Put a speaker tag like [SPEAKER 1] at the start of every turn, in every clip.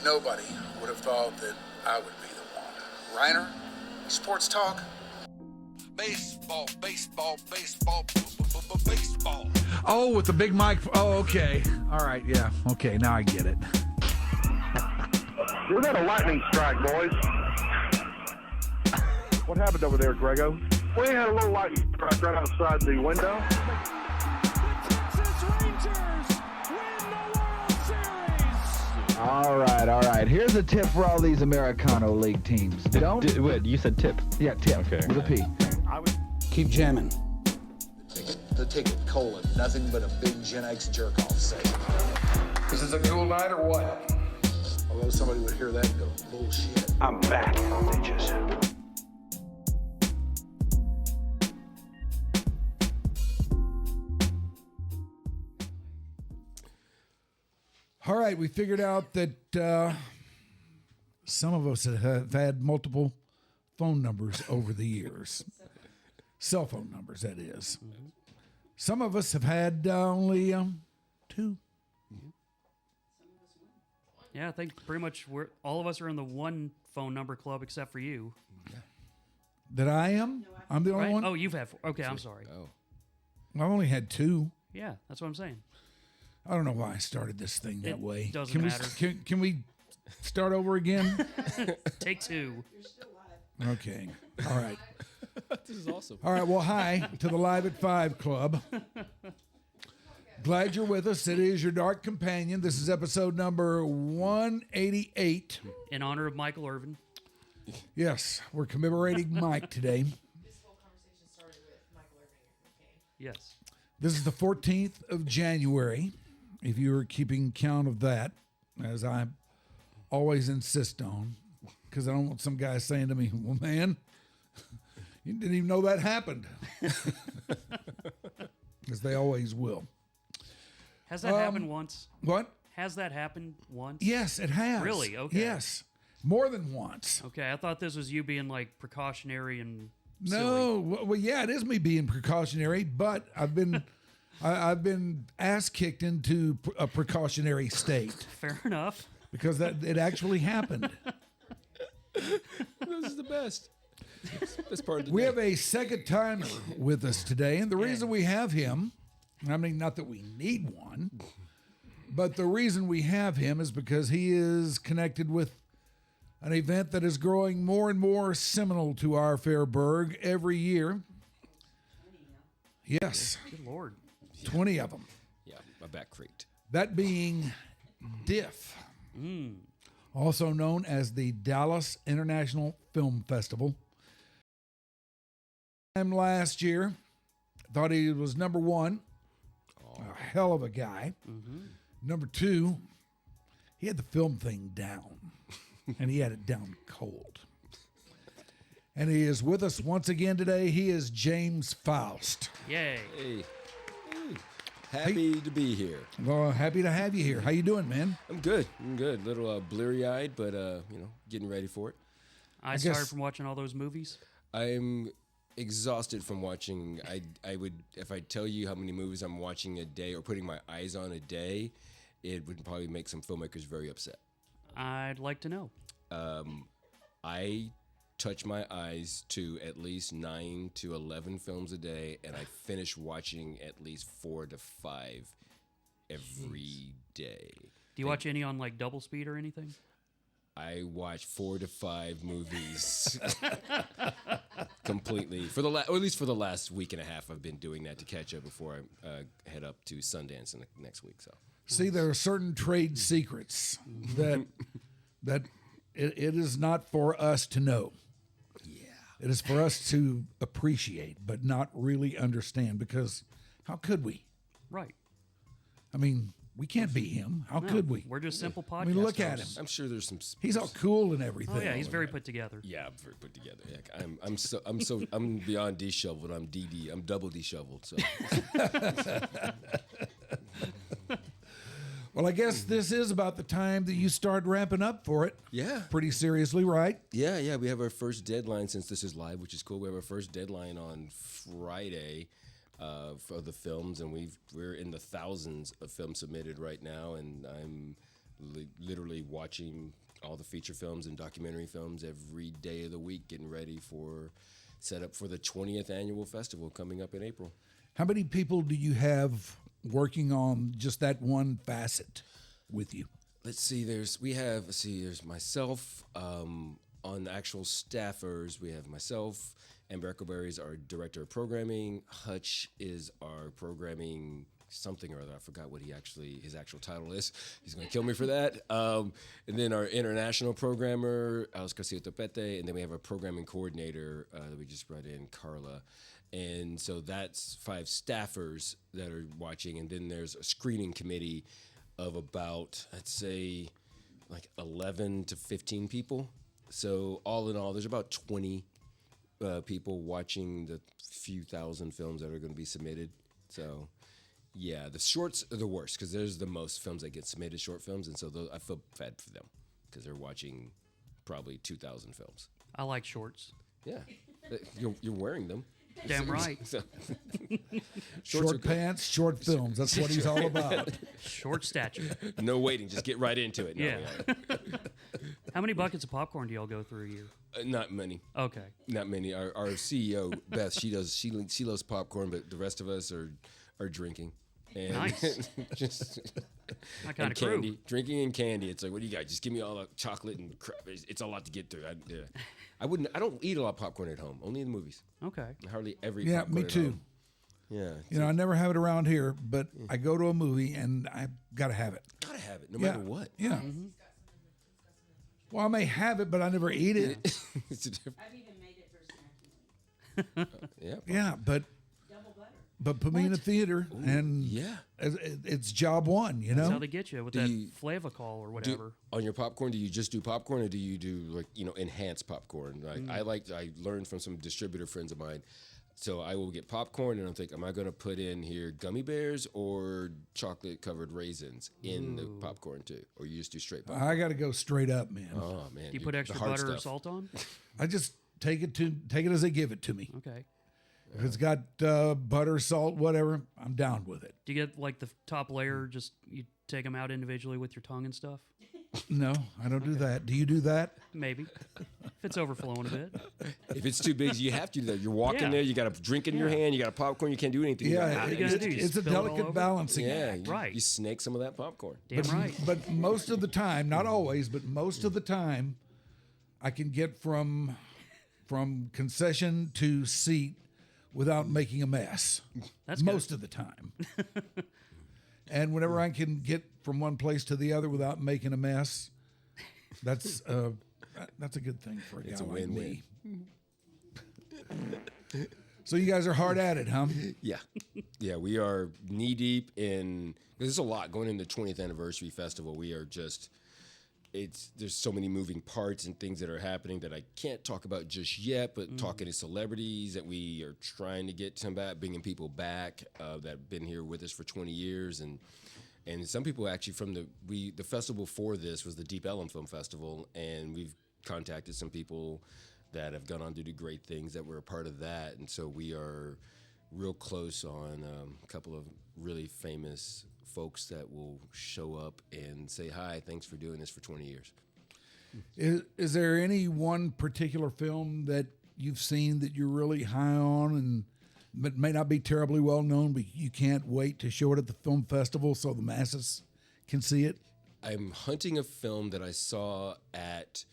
[SPEAKER 1] Nobody would have thought that I would be the one. Reiner, sports talk. Baseball, baseball, baseball, baseball.
[SPEAKER 2] Oh, with the big mic. Oh, okay. All right, yeah. Okay, now I get it.
[SPEAKER 3] We had a lightning strike, boys. What happened over there, Grego? We had a little lightning strike right outside the window.
[SPEAKER 4] All right. Here's a tip for all these Americano League teams.
[SPEAKER 5] Wait, you said tip?
[SPEAKER 4] Yeah, tip.
[SPEAKER 5] Okay.
[SPEAKER 4] With a P.
[SPEAKER 2] Keep jamming.
[SPEAKER 1] The ticket, colon, nothing but a big Gen X jerk-off sale.
[SPEAKER 2] This is a cool night or what?
[SPEAKER 1] Although somebody would hear that and go, bullshit.
[SPEAKER 3] I'm back, bitches.
[SPEAKER 2] All right, we figured out that some of us have had multiple phone numbers over the years. Cell phone numbers, that is. Some of us have had only two.
[SPEAKER 6] Yeah, I think pretty much all of us are in the one phone number club except for you.
[SPEAKER 2] That I am? I'm the only
[SPEAKER 6] Right?
[SPEAKER 2] one?
[SPEAKER 6] Oh, you've had. Okay, I'm sorry.
[SPEAKER 5] Oh.
[SPEAKER 2] I've only had two.
[SPEAKER 6] Yeah, that's what I'm saying.
[SPEAKER 2] I don't know why I started this thing that
[SPEAKER 6] It
[SPEAKER 2] way.
[SPEAKER 6] doesn't matter.
[SPEAKER 2] Can we start over again?
[SPEAKER 6] Take two.
[SPEAKER 2] Okay. All right.
[SPEAKER 5] This is awesome.
[SPEAKER 2] All right. Well, hi to the Live at 5 Club. Glad you're with us. It is your Dark Companion. This is episode number 188.
[SPEAKER 6] In honor of Michael Irvin.
[SPEAKER 2] Yes, we're commemorating Mike today.
[SPEAKER 7] This whole conversation started with Michael Irvin.
[SPEAKER 6] Yes.
[SPEAKER 2] This is the 14th of January, if you were keeping count of that, as I always insist on, because I don't want some guy saying to me, well, man, you didn't even know that happened. Because they always will.
[SPEAKER 6] Has that happened once?
[SPEAKER 2] What?
[SPEAKER 6] Has that happened once?
[SPEAKER 2] Yes, it has.
[SPEAKER 6] Really? Okay.
[SPEAKER 2] Yes. More than once.
[SPEAKER 6] Okay, I thought this was you being like precautionary and
[SPEAKER 2] No, well, yeah, it is me being precautionary, but I've been ass kicked into a precautionary state
[SPEAKER 6] silly. Fair enough.
[SPEAKER 2] because it actually happened.
[SPEAKER 5] This is the best. Best part of the
[SPEAKER 2] We
[SPEAKER 5] day.
[SPEAKER 2] have a second timer with us today, and the reason we have him, I mean, not that we need one, but the reason we have him is because he is connected with an event that is growing more and more seminal to our fair burg every year. Yes,
[SPEAKER 6] Good Lord.
[SPEAKER 2] 20 of them.
[SPEAKER 5] Yeah, my back creaked.
[SPEAKER 2] That being DIFF, also known as the Dallas International Film Festival. Last year, thought he was number one, a hell of a guy. Number two, he had the film thing down, and he had it down cold. And he is with us once again today. He is James Faust.
[SPEAKER 6] Yay.
[SPEAKER 5] Hey. Happy to be here.
[SPEAKER 2] Well, happy to have you here. How you doing, man?
[SPEAKER 5] I'm good. A little bleary-eyed, but getting ready for it.
[SPEAKER 6] I
[SPEAKER 2] guess-
[SPEAKER 6] started from watching all those movies.
[SPEAKER 5] I'm exhausted from watching. I would, if I tell you how many movies I'm watching a day or putting my eyes on a day, it would probably make some filmmakers very upset.
[SPEAKER 6] I'd like to know.
[SPEAKER 5] I touch my eyes to at least 9 to 11 films a day, and I finish watching at least 4 to 5 every day.
[SPEAKER 6] Do you watch any on like double speed or anything?
[SPEAKER 5] I watch 4 to 5 movies completely or at least for the last week and a half. I've been doing that to catch up before I head up to Sundance in the next week. So,
[SPEAKER 2] See, there are certain trade secrets that it is not for us to know. Yeah, it is for us to appreciate, but not really understand. Because how could we?
[SPEAKER 6] Right.
[SPEAKER 2] I mean, we can't be him. How could we?
[SPEAKER 6] We're just simple podcasters.
[SPEAKER 2] I mean, look at him.
[SPEAKER 5] I'm sure there's some.
[SPEAKER 2] He's all cool and everything.
[SPEAKER 6] Oh yeah, he's very put together.
[SPEAKER 5] Yeah, I'm very put together. Heck, I'm beyond disheveled. I'm DD. I'm double disheveled. So.
[SPEAKER 2] Well, I guess this is about the time that you start ramping up for it.
[SPEAKER 5] Yeah.
[SPEAKER 2] Pretty seriously, right?
[SPEAKER 5] Yeah. We have our first deadline since this is live, which is cool. We have our first deadline on Friday for the films, and we're in the thousands of films submitted right now, and I'm literally watching all the feature films and documentary films every day of the week, getting ready for set up for the 20th annual festival coming up in April.
[SPEAKER 2] How many people do you have working on just that one facet with you?
[SPEAKER 5] Let's see. There's myself on the actual staffers. We have myself. And Berkelberry is our director of programming. Hutch is our programming something or other. I forgot what his actual title is. He's going to kill me for that. And then our international programmer, Oscar Topete, and then we have a programming coordinator that we just brought in, Carla. And so that's 5 staffers that are watching. And then there's a screening committee of about, I'd say, like 11 to 15 people. So all in all, there's about 20 people watching the few thousand films that are going to be submitted. So, yeah, the shorts are the worst because there's the most films that get submitted, short films, and so I feel bad for them because they're watching probably 2,000 films.
[SPEAKER 6] I like shorts.
[SPEAKER 5] Yeah, you're wearing them.
[SPEAKER 6] Damn right.
[SPEAKER 5] So,
[SPEAKER 2] Short pants, short films. That's what he's all about.
[SPEAKER 6] Short stature.
[SPEAKER 5] No waiting, just get right into it. No,
[SPEAKER 6] Yeah. How many buckets of popcorn do y'all go through a year?
[SPEAKER 5] Not many.
[SPEAKER 6] Okay.
[SPEAKER 5] Not many. Our CEO Beth, she loves popcorn, but the rest of us are drinking. And
[SPEAKER 6] Nice.
[SPEAKER 5] just
[SPEAKER 6] That kind
[SPEAKER 5] and
[SPEAKER 6] of crew.
[SPEAKER 5] candy, drinking and candy. It's like, what do you got? Just give me all the chocolate and crap. It's a lot to get through. I don't eat a lot of popcorn at home. Only in the movies.
[SPEAKER 6] Okay.
[SPEAKER 5] I hardly ever eat
[SPEAKER 2] Yeah,
[SPEAKER 5] popcorn
[SPEAKER 2] me
[SPEAKER 5] at
[SPEAKER 2] too.
[SPEAKER 5] home. Yeah,
[SPEAKER 2] You know, I never have it around here, but I go to a movie and I got to have it.
[SPEAKER 5] gotta have it no
[SPEAKER 2] Yeah.
[SPEAKER 5] matter what.
[SPEAKER 2] Yeah. Well, I may have it, but I never eat it.
[SPEAKER 5] It's a different.
[SPEAKER 7] I've even made it for snack food.
[SPEAKER 5] Yeah.
[SPEAKER 2] Yeah, but
[SPEAKER 7] Double butter.
[SPEAKER 2] put me in a theater and
[SPEAKER 5] Yeah.
[SPEAKER 2] it's job one, you
[SPEAKER 6] That's
[SPEAKER 2] know?
[SPEAKER 6] how they get you with
[SPEAKER 5] Do
[SPEAKER 6] that
[SPEAKER 5] you-
[SPEAKER 6] Flavacol or whatever.
[SPEAKER 5] On your popcorn, do you just do popcorn or do you do like, enhanced popcorn? Like I learned from some distributor friends of mine. So I will get popcorn and I'm thinking, am I going to put in here gummy bears or chocolate covered raisins in the popcorn too? Or you just do straight popcorn?
[SPEAKER 2] I got to go straight up, man.
[SPEAKER 5] Oh man.
[SPEAKER 6] Do you put
[SPEAKER 5] the
[SPEAKER 6] extra
[SPEAKER 5] hard
[SPEAKER 6] butter or
[SPEAKER 5] stuff.
[SPEAKER 6] salt on?
[SPEAKER 2] I just take it as they give it to me.
[SPEAKER 6] Okay.
[SPEAKER 2] If it's got butter, salt, whatever, I'm down with it.
[SPEAKER 6] Do you get like the top layer, just you take them out individually with your tongue and stuff?
[SPEAKER 2] No, I don't do that. Do you do that?
[SPEAKER 6] Maybe. If it's overflowing a bit.
[SPEAKER 5] If it's too big, you have to do that. You're walking
[SPEAKER 6] Yeah.
[SPEAKER 5] there, you got a drink in your hand, you got a popcorn, you can't do anything. You
[SPEAKER 2] Yeah,
[SPEAKER 5] gotta-
[SPEAKER 6] you gonna do? You
[SPEAKER 2] it's a
[SPEAKER 6] spill it all
[SPEAKER 2] delicate
[SPEAKER 6] over?
[SPEAKER 2] balancing
[SPEAKER 5] yeah,
[SPEAKER 2] act.
[SPEAKER 6] Right.
[SPEAKER 5] You snake some of that popcorn.
[SPEAKER 6] Damn right.
[SPEAKER 2] But most of the time, not always, but most of the time, I can get from concession to seat without making a mess.
[SPEAKER 6] That's good.
[SPEAKER 2] most of the time. And whenever I can get from one place to the other without making a mess, that's a good thing for a guy
[SPEAKER 5] It's a
[SPEAKER 2] like
[SPEAKER 5] win-win.
[SPEAKER 2] me. So you guys are hard at it, huh?
[SPEAKER 5] Yeah. Yeah, we are knee deep in, there's a lot going into the 20th anniversary festival. We are just, there's so many moving parts and things that are happening that I can't talk about just yet, but talking to celebrities that we are trying to get some back, bringing people back that have been here with us for 20 years. And some people actually from the festival for this was the Deep Ellum Film Festival, and we've contacted some people that have gone on to do great things that were a part of that. And so we are real close on a couple of really famous folks that will show up and say, hi, thanks for doing this for 20 years.
[SPEAKER 2] Is there any one particular film that you've seen that you're really high on and but may not be terribly well known, but you can't wait to show it at the film festival so the masses can see it?
[SPEAKER 5] I'm hunting a film that I saw at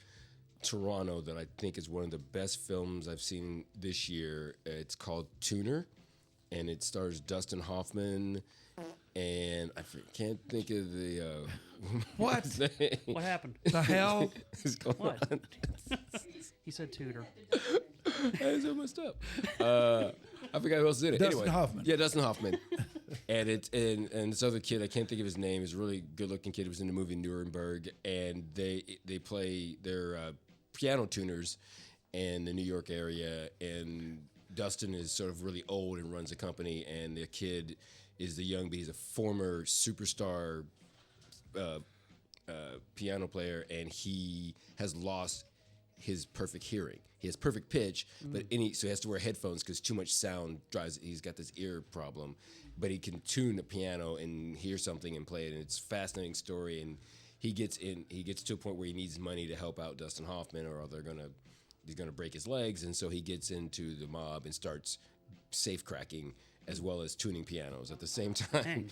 [SPEAKER 5] Toronto that I think is one of the best films I've seen this year. It's called Tuner, and it stars Dustin Hoffman, and I can't think of the
[SPEAKER 2] What?
[SPEAKER 6] What happened?
[SPEAKER 2] The hell?
[SPEAKER 5] is going
[SPEAKER 6] What?
[SPEAKER 5] on.
[SPEAKER 6] He said tutor.
[SPEAKER 5] That's so messed up. I forgot who else did it.
[SPEAKER 2] Dustin
[SPEAKER 5] Anyway,
[SPEAKER 2] Hoffman.
[SPEAKER 5] Yeah, Dustin Hoffman. And this other kid, I can't think of his name. He's a really good-looking kid. He was in the movie Nuremberg, and they play their piano tuners in the New York area. And Dustin is sort of really old and runs a company, and the kid is the young, but he's a former superstar piano player, and he has lost his perfect hearing. He has perfect pitch, but so he has to wear headphones because too much sound drives. He's got this ear problem, but he can tune the piano and hear something and play it. And it's a fascinating story. And he gets to a point where he needs money to help out Dustin Hoffman, or he's gonna break his legs, and so he gets into the mob and starts safe cracking as well as tuning pianos at the same time.
[SPEAKER 6] Dang.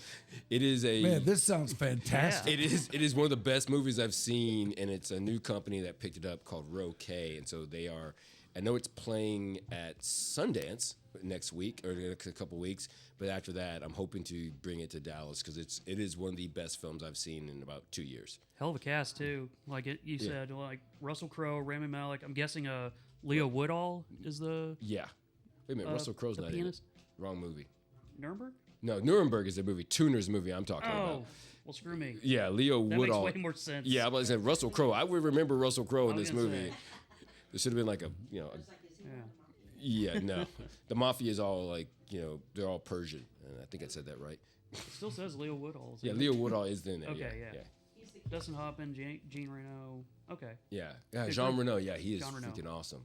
[SPEAKER 5] It is a
[SPEAKER 2] Man, this sounds fantastic.
[SPEAKER 5] It is one of the best movies I've seen, and it's a new company that picked it up called Row K, and so they are. I know it's playing at Sundance next week or in a couple weeks, but after that, I'm hoping to bring it to Dallas because it is one of the best films I've seen in about 2 years.
[SPEAKER 6] Hell of a cast too. Like you said, like Russell Crowe, Rami Malek. I'm guessing Leo Woodall is the
[SPEAKER 5] Yeah. Wait a minute, Russell Crowe's
[SPEAKER 6] the
[SPEAKER 5] not
[SPEAKER 6] pianist?
[SPEAKER 5] in it. Wrong movie.
[SPEAKER 6] Nuremberg.
[SPEAKER 5] No, Nuremberg is the movie. Tuner's movie I'm talking
[SPEAKER 6] Oh,
[SPEAKER 5] about.
[SPEAKER 6] well, screw me.
[SPEAKER 5] Yeah, Leo
[SPEAKER 6] That
[SPEAKER 5] Woodall.
[SPEAKER 6] makes way more sense.
[SPEAKER 5] Yeah, I was saying Russell Crowe. I would remember Russell Crowe in
[SPEAKER 6] I was
[SPEAKER 5] this
[SPEAKER 6] gonna
[SPEAKER 5] movie.
[SPEAKER 6] say.
[SPEAKER 5] There should have been like
[SPEAKER 6] Yeah.
[SPEAKER 5] no. The mafia is all like, they're all Persian. And I think I said that right.
[SPEAKER 6] It still says Leo Woodall.
[SPEAKER 5] Yeah, Leo Woodall is in there.
[SPEAKER 6] Okay,
[SPEAKER 5] yeah.
[SPEAKER 6] Dustin Hoffman, Jean Reno. Okay.
[SPEAKER 5] Yeah, Jean Reno. Yeah, he is
[SPEAKER 6] Jean Reno.
[SPEAKER 5] freaking awesome.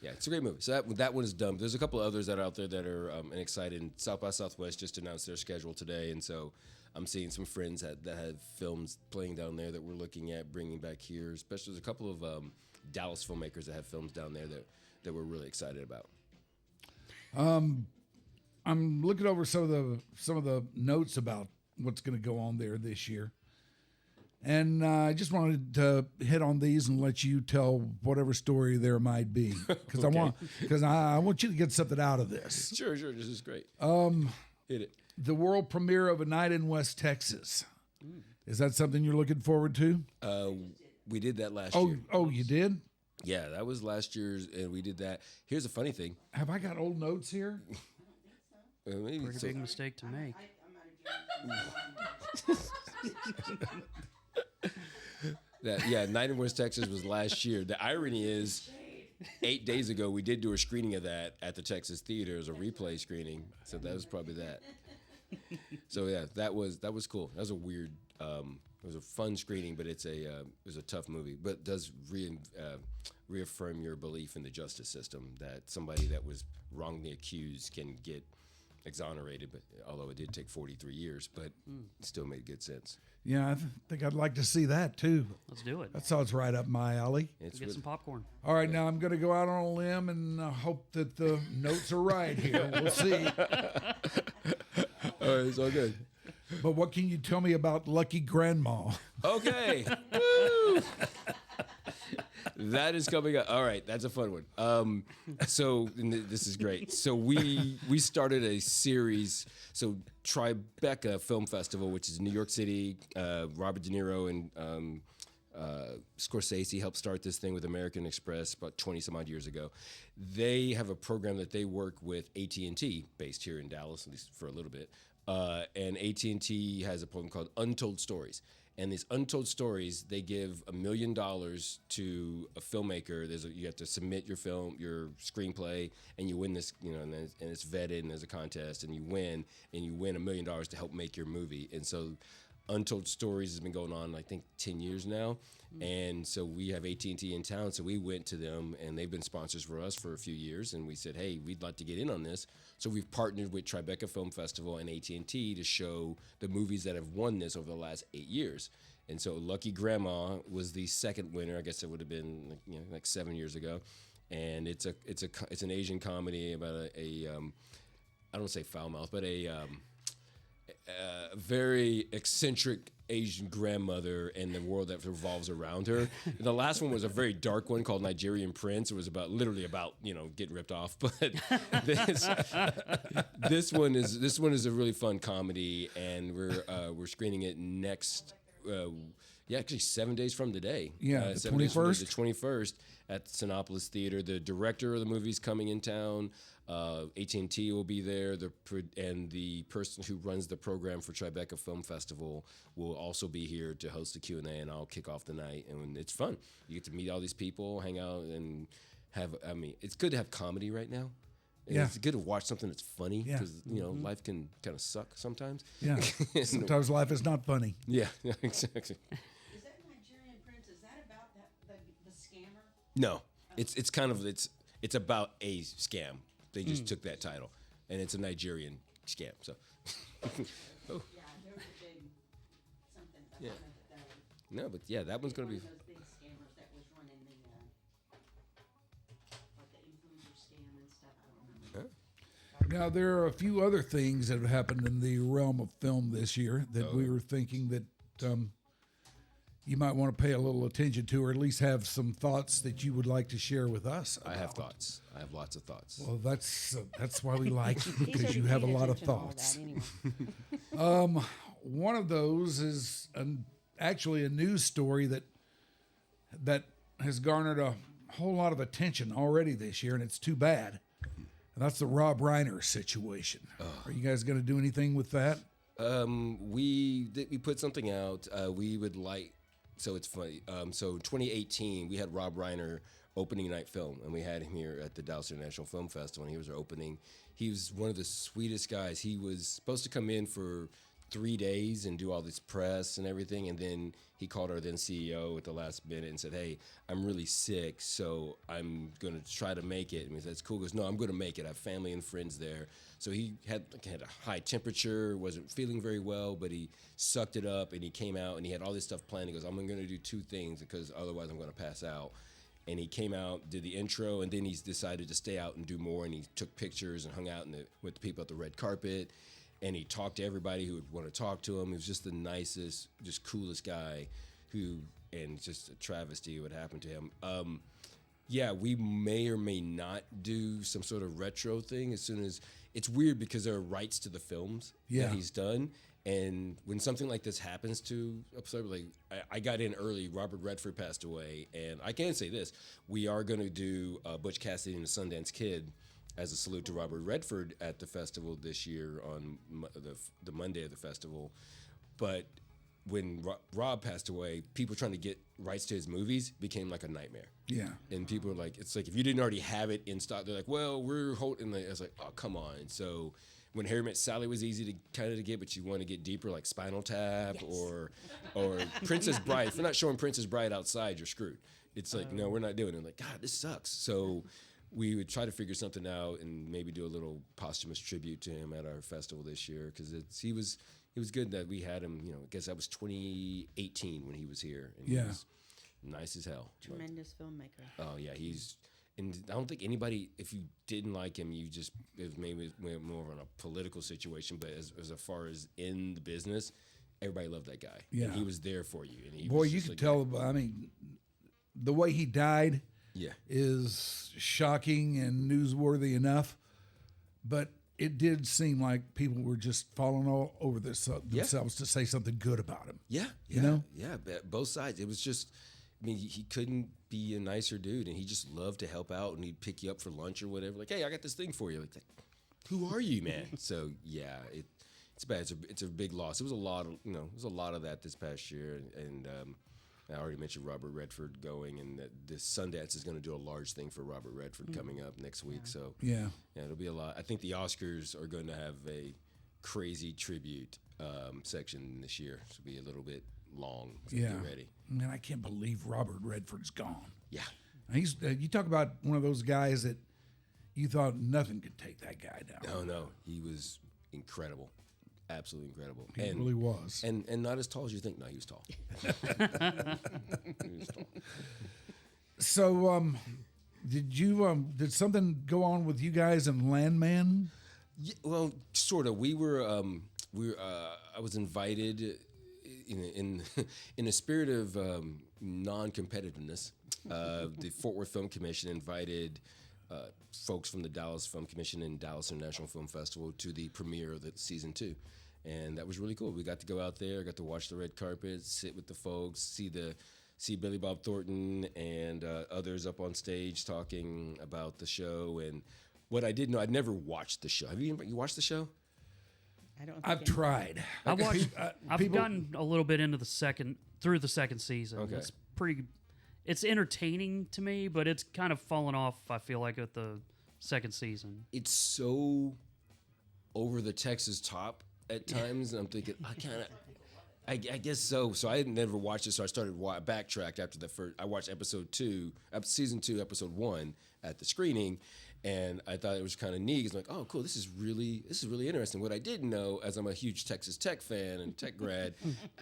[SPEAKER 5] Yeah, it's a great movie. So that one is done. There's a couple of others that are out there that are excited. And South by Southwest just announced their schedule today, and so I'm seeing some friends that have films playing down there that we're looking at bringing back here. Especially there's a couple of Dallas filmmakers that have films down there that we're really excited about.
[SPEAKER 2] I'm looking over some of the notes about what's going to go on there this year, and I just wanted to hit on these and let you tell whatever story there might be, because I want you to get something out of this.
[SPEAKER 5] Sure. This is great. Hit it.
[SPEAKER 2] The world premiere of A Night in West Texas. Is that something you're looking forward to?
[SPEAKER 5] We did that last year.
[SPEAKER 2] Oh, you did?
[SPEAKER 5] Yeah, that was last year's, and we did that. Here's a funny thing.
[SPEAKER 2] Have I got old notes here?
[SPEAKER 5] Maybe
[SPEAKER 6] Pretty big mistake to make.
[SPEAKER 5] Night in West Texas was last year. The irony is, 8 days ago we did do a screening of that at the Texas Theater as a replay screening. So that was probably that. So yeah, that was cool. That was a weird. It was a fun screening, but it was a tough movie. But it does reaffirm your belief in the justice system that somebody that was wrongly accused can get exonerated. But although it did take 43 years, but it still made good sense.
[SPEAKER 2] Yeah, I think I'd like to see that too.
[SPEAKER 6] Let's do it.
[SPEAKER 2] That sounds right up my alley.
[SPEAKER 6] Get some popcorn.
[SPEAKER 2] All right, now I'm going to go out on a limb and hope that the notes are right here. We'll see.
[SPEAKER 5] All right, it's all good.
[SPEAKER 2] But what can you tell me about Lucky Grandma?
[SPEAKER 5] Okay. Woo! That is coming up. All right, that's a fun one. This is great. So we started a series. So Tribeca Film Festival, which is in New York City. Robert De Niro and Scorsese helped start this thing with American Express about 20 some odd years ago. They have a program that they work with AT&T, based here in Dallas, at least for a little bit. And AT&T has a program called Untold Stories. And these Untold Stories, they give $1 million to a filmmaker. You have to submit your film, your screenplay, and you win this, and it's vetted, and there's a contest, and you win $1 million to help make your movie. And so Untold Stories has been going on, I think, 10 years now. And so we have AT&T in town, so we went to them, and they've been sponsors for us for a few years, and we said, hey, we'd like to get in on this. So we've partnered with Tribeca Film Festival and AT&T to show the movies that have won this over the last 8 years. And so Lucky Grandma was the second winner. I guess it would have been like 7 years ago. And it's an Asian comedy about I don't want to say foul mouth, but a very eccentric Asian grandmother and the world that revolves around her. The last one was a very dark one called Nigerian Prince. It was literally about getting ripped off. But this one is a really fun comedy, and we're screening it next. Actually 7 days from today.
[SPEAKER 2] Yeah, the
[SPEAKER 5] 21st? The 21st at the Sinopolis Theater. The director of the movie's coming in town. AT&T will be there, and the person who runs the program for Tribeca Film Festival will also be here to host the Q&A, and I'll kick off the night. And it's fun. You get to meet all these people, hang out, and it's good to have comedy right now.
[SPEAKER 2] Yeah.
[SPEAKER 5] It's good to watch something that's funny because, life can kind of suck sometimes.
[SPEAKER 2] Yeah. Sometimes life is not funny.
[SPEAKER 5] Yeah, exactly.
[SPEAKER 7] Is that Nigerian Prince? Is that about the scammer?
[SPEAKER 5] No, it's about a scam. They just took that title, and it's a Nigerian scam. So,
[SPEAKER 7] Yeah, there was a big something.
[SPEAKER 5] Yeah. No, but yeah, that one's going to be.
[SPEAKER 8] One of those big scammers that was running like the influencer scam and stuff. I don't remember.
[SPEAKER 2] Now, there are a few other things that have happened in the realm of film this year that we were thinking that you might want to pay a little attention to, or at least have some thoughts that you would like to share with us about.
[SPEAKER 5] I have thoughts. I have lots of thoughts.
[SPEAKER 2] Well, that's why we like you, because you have a lot of thoughts.
[SPEAKER 8] Anyway.
[SPEAKER 2] One of those is actually a news story that has garnered a whole lot of attention already this year, and it's too bad. And that's the Rob Reiner situation. Are you guys going to do anything with that?
[SPEAKER 5] We put something out. We would like. So it's funny. So in 2018, we had Rob Reiner opening night film, and we had him here at the Dallas International Film Festival, and he was our opening. He was one of the sweetest guys. He was supposed to come in for 3 days and do all this press and everything, and then he called our then CEO at the last minute and said, "Hey, I'm really sick, so I'm going to try to make it." And he said, "That's cool." He goes, "No, I'm going to make it. I have family and friends there." So he had a high temperature, wasn't feeling very well, but he sucked it up, and he came out, and he had all this stuff planned. He goes, "I'm going to do 2 things because otherwise I'm going to pass out." And he came out, did the intro, and then he's decided to stay out and do more, and he took pictures and hung out with the people at the red carpet. And he talked to everybody who would want to talk to him. He was just the nicest, just coolest guy and just a travesty what happened to him. Yeah, we may or may not do some sort of retro thing as soon as, it's weird because there are rights to the films that he's done. And when something like this happens to a celebrity, like I got in early, Robert Redford passed away. And I can say this, we are going to do Butch Cassidy and the Sundance Kid as a salute to Robert Redford at the festival this year on the Monday of the festival. But when Rob passed away, people trying to get rights to his movies became like a nightmare.
[SPEAKER 2] Yeah.
[SPEAKER 5] And people were like, it's like if you didn't already have it in stock, they're like, well, we're holding it. I was like, oh, come on. So when Harry Met Sally was easy to kind of get, but you want to get deeper, like Spinal Tap or Princess Bride. If you're not showing Princess Bride outside, you're screwed. It's like, no, we're not doing it. I'm like, God, this sucks. So we would try to figure something out and maybe do a little posthumous tribute to him at our festival this year, because he was good that we had him. I guess that was 2018 when he was here, and he was nice as hell.
[SPEAKER 8] Tremendous filmmaker.
[SPEAKER 5] Oh yeah, and I don't think anybody, if you didn't like him, it maybe went more on a political situation, but as far as in the business, everybody loved that guy.
[SPEAKER 2] Yeah,
[SPEAKER 5] and he was there for you. And he
[SPEAKER 2] boy,
[SPEAKER 5] was
[SPEAKER 2] you
[SPEAKER 5] just
[SPEAKER 2] could
[SPEAKER 5] like,
[SPEAKER 2] tell. I mean, the way he died.
[SPEAKER 5] Yeah.
[SPEAKER 2] Is shocking and newsworthy enough, but it did seem like people were just falling all over themselves to say something good about him.
[SPEAKER 5] Yeah,
[SPEAKER 2] you know?
[SPEAKER 5] Yeah, both sides. It was just, I mean, he couldn't be a nicer dude, and he just loved to help out, and he'd pick you up for lunch or whatever. Like, hey, I got this thing for you. Like, who are you, man? So yeah, it's bad. It's a big loss. It was a lot of that this past year, and I already mentioned Robert Redford going, and that this Sundance is going to do a large thing for Robert Redford coming up next week. So yeah, it'll be a lot. I think the Oscars are going to have a crazy tribute section this year. It'll be a little bit long. So get ready.
[SPEAKER 2] Man, I can't believe Robert Redford's gone.
[SPEAKER 5] Yeah,
[SPEAKER 2] he's you talk about one of those guys that you thought nothing could take that guy down.
[SPEAKER 5] No, he was incredible. Absolutely incredible.
[SPEAKER 2] He really was.
[SPEAKER 5] And not as tall as you think. No, he was tall. He was tall.
[SPEAKER 2] So, did something go on with you guys in Landman?
[SPEAKER 5] Yeah, well, sort of. I was invited in a spirit of non-competitiveness. The Fort Worth Film Commission invited folks from the Dallas Film Commission and Dallas International Film Festival to the premiere of the season 2. And that was really cool. We got to go out there, got to watch the red carpet, sit with the folks, see Billy Bob Thornton and others up on stage talking about the show. And what I did know, I'd never watched the show. Have you watched the show?
[SPEAKER 8] I don't.
[SPEAKER 2] I've tried.
[SPEAKER 6] I've watched. I've gotten a little bit into the second season.
[SPEAKER 5] Okay.
[SPEAKER 6] It's pretty. It's entertaining to me, but it's kind of fallen off. I feel like at the second season,
[SPEAKER 5] it's so over the Texas top at times, and I'm thinking I guess so. So I had never watched it, so I started backtracked after the first. I watched season 2, episode 1 at the screening, And I thought it was kind of neat. It's like, oh, cool. This is really interesting. What I didn't know, as I'm a huge Texas Tech fan and tech grad,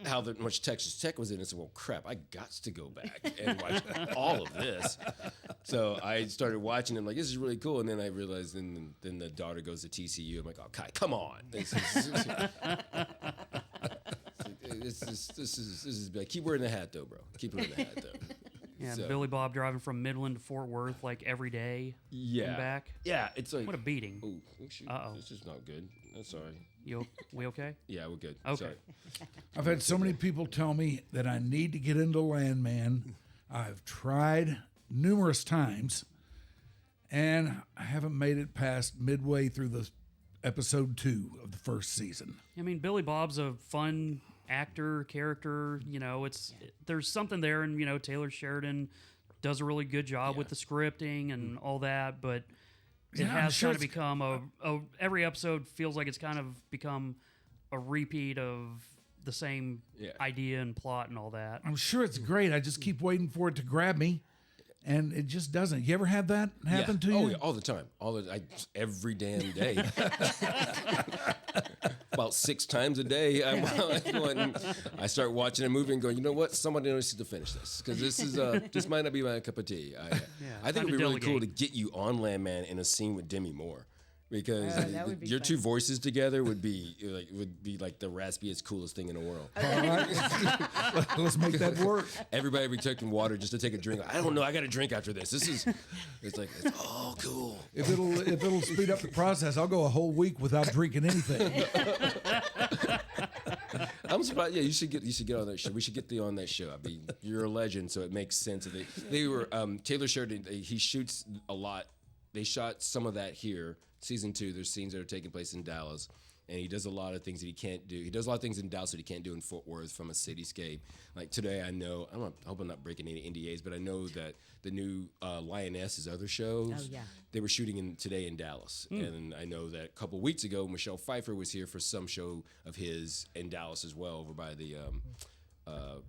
[SPEAKER 5] how much Texas Tech was in it. I said, well, crap, I got to go back and watch all of this. So I started watching it. I'm like, this is really cool. And then I realized, then the daughter goes to TCU. I'm like, oh, Kai, come on. This is like, keep wearing the hat though, bro. Keep wearing the hat though.
[SPEAKER 6] Yeah,
[SPEAKER 5] So-
[SPEAKER 6] Billy Bob driving from Midland to Fort Worth like every day.
[SPEAKER 5] Yeah.
[SPEAKER 6] And back.
[SPEAKER 5] Yeah, it's like,
[SPEAKER 6] What a beating.
[SPEAKER 5] oh, shoot.
[SPEAKER 6] Uh-oh.
[SPEAKER 5] This is not good. I'm sorry.
[SPEAKER 6] We okay?
[SPEAKER 5] Yeah, we're good.
[SPEAKER 6] Okay.
[SPEAKER 5] Sorry.
[SPEAKER 2] I've had so many people tell me that I need to get into Landman. I've tried numerous times, and I haven't made it past midway through the episode 2 of the first season.
[SPEAKER 6] I mean, Billy Bob's a fun actor, character. There's something there, and Taylor Sheridan does a really good job with the scripting and all that, but it
[SPEAKER 2] Yeah, I'm
[SPEAKER 6] has
[SPEAKER 2] sure
[SPEAKER 6] kind of
[SPEAKER 2] it's-
[SPEAKER 6] become every episode feels like it's kind of become a repeat of the same idea and plot and all that.
[SPEAKER 2] I'm sure it's great. I just keep waiting for it to grab me, and it just doesn't. You ever had that happen to you?
[SPEAKER 5] Oh, yeah, all the time. Every damn day. About 6 times a day, I start watching a movie and going, you know what? Somebody needs to finish this because this might not be my cup of tea. I think
[SPEAKER 6] time
[SPEAKER 5] it'd be
[SPEAKER 6] to
[SPEAKER 5] really cool to
[SPEAKER 6] delegate.
[SPEAKER 5] get you on Landman in a scene with Demi Moore. Because
[SPEAKER 7] that would be
[SPEAKER 5] your
[SPEAKER 7] fun.
[SPEAKER 5] 2 voices together would be like the raspiest, coolest thing in the world.
[SPEAKER 2] All right. Let's make that work.
[SPEAKER 5] Everybody be taking water just to take a drink. I don't know. I got to drink after this. It's all cool.
[SPEAKER 2] If it'll speed up the process, I'll go a whole week without drinking anything.
[SPEAKER 5] I'm surprised. Yeah, you should get on that show. We should get on that show. I mean, you're a legend, so it makes sense. They were Taylor Sheridan. He shoots a lot. They shot some of that here. Season 2, there's scenes that are taking place in Dallas, and he does a lot of things that he can't do. He does a lot of things in Dallas that he can't do in Fort Worth from a cityscape. Like today, I hope I'm not breaking any NDAs, but I know that the new Lioness, his other shows, they were shooting today in Dallas. And I know that a couple weeks ago, Michelle Pfeiffer was here for some show of his in Dallas as well, over by the,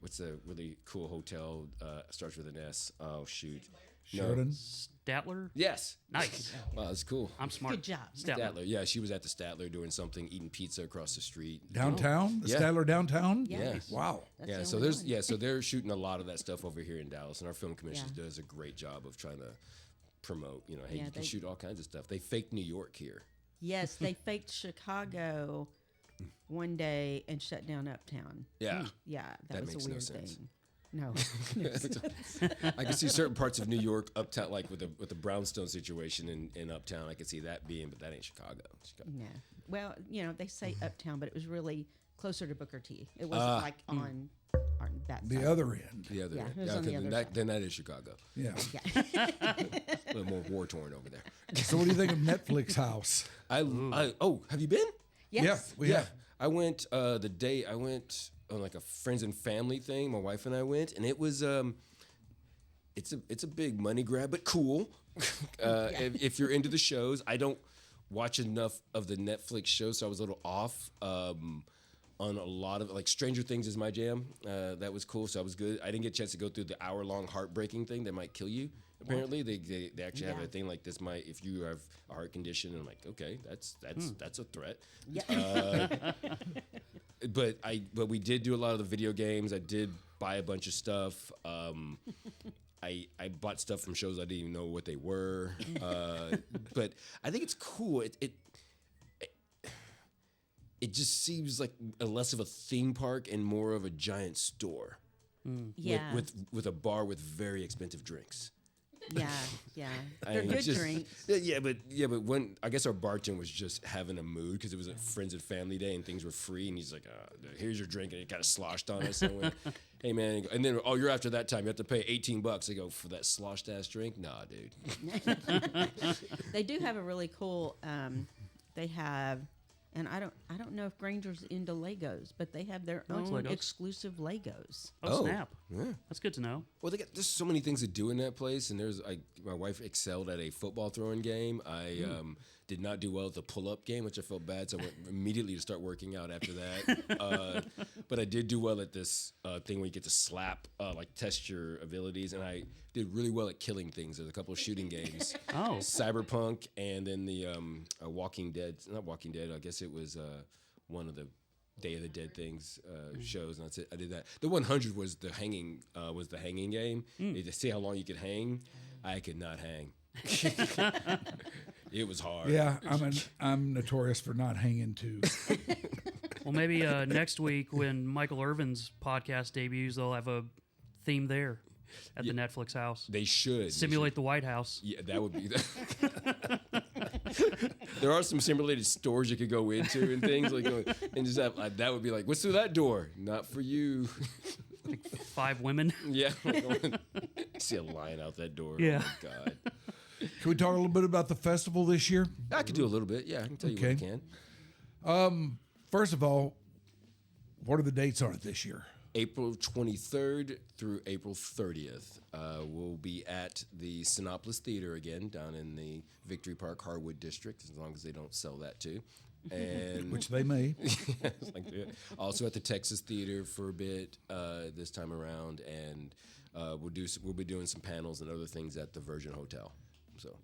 [SPEAKER 5] what's the really cool hotel, starts with an S. Oh, shoot.
[SPEAKER 2] Sheridan.
[SPEAKER 6] Statler?
[SPEAKER 5] Yes.
[SPEAKER 6] Nice.
[SPEAKER 5] Wow, that's cool.
[SPEAKER 6] I'm smart.
[SPEAKER 7] Good job.
[SPEAKER 5] Statler. Yeah, she was at the Statler doing something, eating pizza across the street.
[SPEAKER 2] Downtown? The
[SPEAKER 5] Yeah.
[SPEAKER 2] Statler downtown?
[SPEAKER 5] Yeah.
[SPEAKER 2] Wow.
[SPEAKER 7] That's
[SPEAKER 5] Yeah,
[SPEAKER 7] the
[SPEAKER 5] so
[SPEAKER 7] only
[SPEAKER 5] there's
[SPEAKER 7] one.
[SPEAKER 5] so they're shooting a lot of that stuff over here in Dallas, and our film commission does a great job of trying to promote. Hey,
[SPEAKER 7] Yeah,
[SPEAKER 5] you can
[SPEAKER 7] they-
[SPEAKER 5] shoot all kinds of stuff. They faked New York here.
[SPEAKER 7] Yes, they faked Chicago one day and shut down Uptown.
[SPEAKER 5] Yeah,
[SPEAKER 7] Yeah, that
[SPEAKER 5] That
[SPEAKER 7] was
[SPEAKER 5] makes
[SPEAKER 7] a
[SPEAKER 5] no
[SPEAKER 7] weird
[SPEAKER 5] sense.
[SPEAKER 7] thing. No.
[SPEAKER 5] I can see certain parts of New York, uptown, like with the brownstone situation in Uptown. I could see that being, but that ain't Chicago.
[SPEAKER 7] No. Well, they say Uptown, but it was really closer to Booker T. It wasn't like on that side.
[SPEAKER 2] The other end.
[SPEAKER 5] The other
[SPEAKER 7] Yeah,
[SPEAKER 5] end.
[SPEAKER 7] it was on the
[SPEAKER 5] then
[SPEAKER 7] other
[SPEAKER 5] that
[SPEAKER 7] side.
[SPEAKER 5] then that is Chicago.
[SPEAKER 2] Yeah.
[SPEAKER 5] A little more war torn over there.
[SPEAKER 2] So what do you think of Netflix House?
[SPEAKER 5] Oh, have you been?
[SPEAKER 7] Yes.
[SPEAKER 2] Yeah, we have.
[SPEAKER 5] I went the day I went on like a friends and family thing. My wife and I went, and it was it's a big money grab, but cool. If you're into the shows, I don't watch enough of the Netflix shows, so I was a little off on a lot of like Stranger Things is my jam. That was cool, so I was good. I didn't get a chance to go through the hour-long heartbreaking thing that might kill you. Apparently, they actually have a thing like this. Might if you have a heart condition, and I'm like, okay, that's a threat. But we did do a lot of the video games. I did buy a bunch of stuff. I bought stuff from shows I didn't even know what they were. But I think it's cool. It just seems like less of a theme park and more of a giant store.
[SPEAKER 7] Yeah.
[SPEAKER 5] With a bar with very expensive drinks.
[SPEAKER 7] Yeah.
[SPEAKER 5] I
[SPEAKER 7] They're
[SPEAKER 5] mean,
[SPEAKER 7] good
[SPEAKER 5] just-
[SPEAKER 7] drinks.
[SPEAKER 5] Yeah, but when I guess our bartender was just having a mood because it was a friends and family day and things were free, and he's like, "Here's your drink," and it kind of sloshed on us. And I went, "Hey man," and then you're after that time you have to pay $18. I go for that sloshed ass drink. Nah, dude.
[SPEAKER 7] They do have a really cool. They have, and I don't know if Granger's into Legos, but they have their
[SPEAKER 6] likes
[SPEAKER 7] own
[SPEAKER 6] Legos.
[SPEAKER 7] exclusive Legos.
[SPEAKER 6] Oh, snap.
[SPEAKER 5] Yeah.
[SPEAKER 6] That's good to know.
[SPEAKER 5] Well, there's so many things to do in that place, and my wife excelled at a football throwing game. I Did not do well at the pull-up game, which I felt bad, so I went immediately to start working out after that. But I did do well at this thing where you get to slap, like test your abilities, and I did really well at killing things. There's a couple of shooting games.
[SPEAKER 6] Oh.
[SPEAKER 5] Cyberpunk, and then the Walking Dead, not Walking Dead, I guess it was one of the Day of the Dead things shows, and that's it. I did that. The 100 was the hanging game. To see how long you could hang. I could not hang. It was hard.
[SPEAKER 2] Yeah, I'm notorious for not hanging too.
[SPEAKER 6] Well, maybe next week when Michael Irvin's podcast debuts, they'll have a theme there at the Netflix house.
[SPEAKER 5] They should
[SPEAKER 6] Simulate the White House.
[SPEAKER 5] Yeah, that would be. There are some simulated stores you could go into and things like, and just have, that would be like, what's through that door? Not for you.
[SPEAKER 6] Like 5 women.
[SPEAKER 5] Yeah. See a lion out that door.
[SPEAKER 6] Yeah.
[SPEAKER 5] Oh my God.
[SPEAKER 2] Can we talk a little bit about the festival this year?
[SPEAKER 5] I could do a little bit. Yeah, I can tell you what I can.
[SPEAKER 2] First of all, what are the dates on it this year?
[SPEAKER 5] April 23rd through April 30th. We'll be at the Sinopolis Theater again down in the Victory Park Harwood District, as long as they don't sell that too. And
[SPEAKER 2] Which they may.
[SPEAKER 5] Also at the Texas Theater for a bit this time around, and we'll be doing some panels and other things at the Virgin Hotel. So,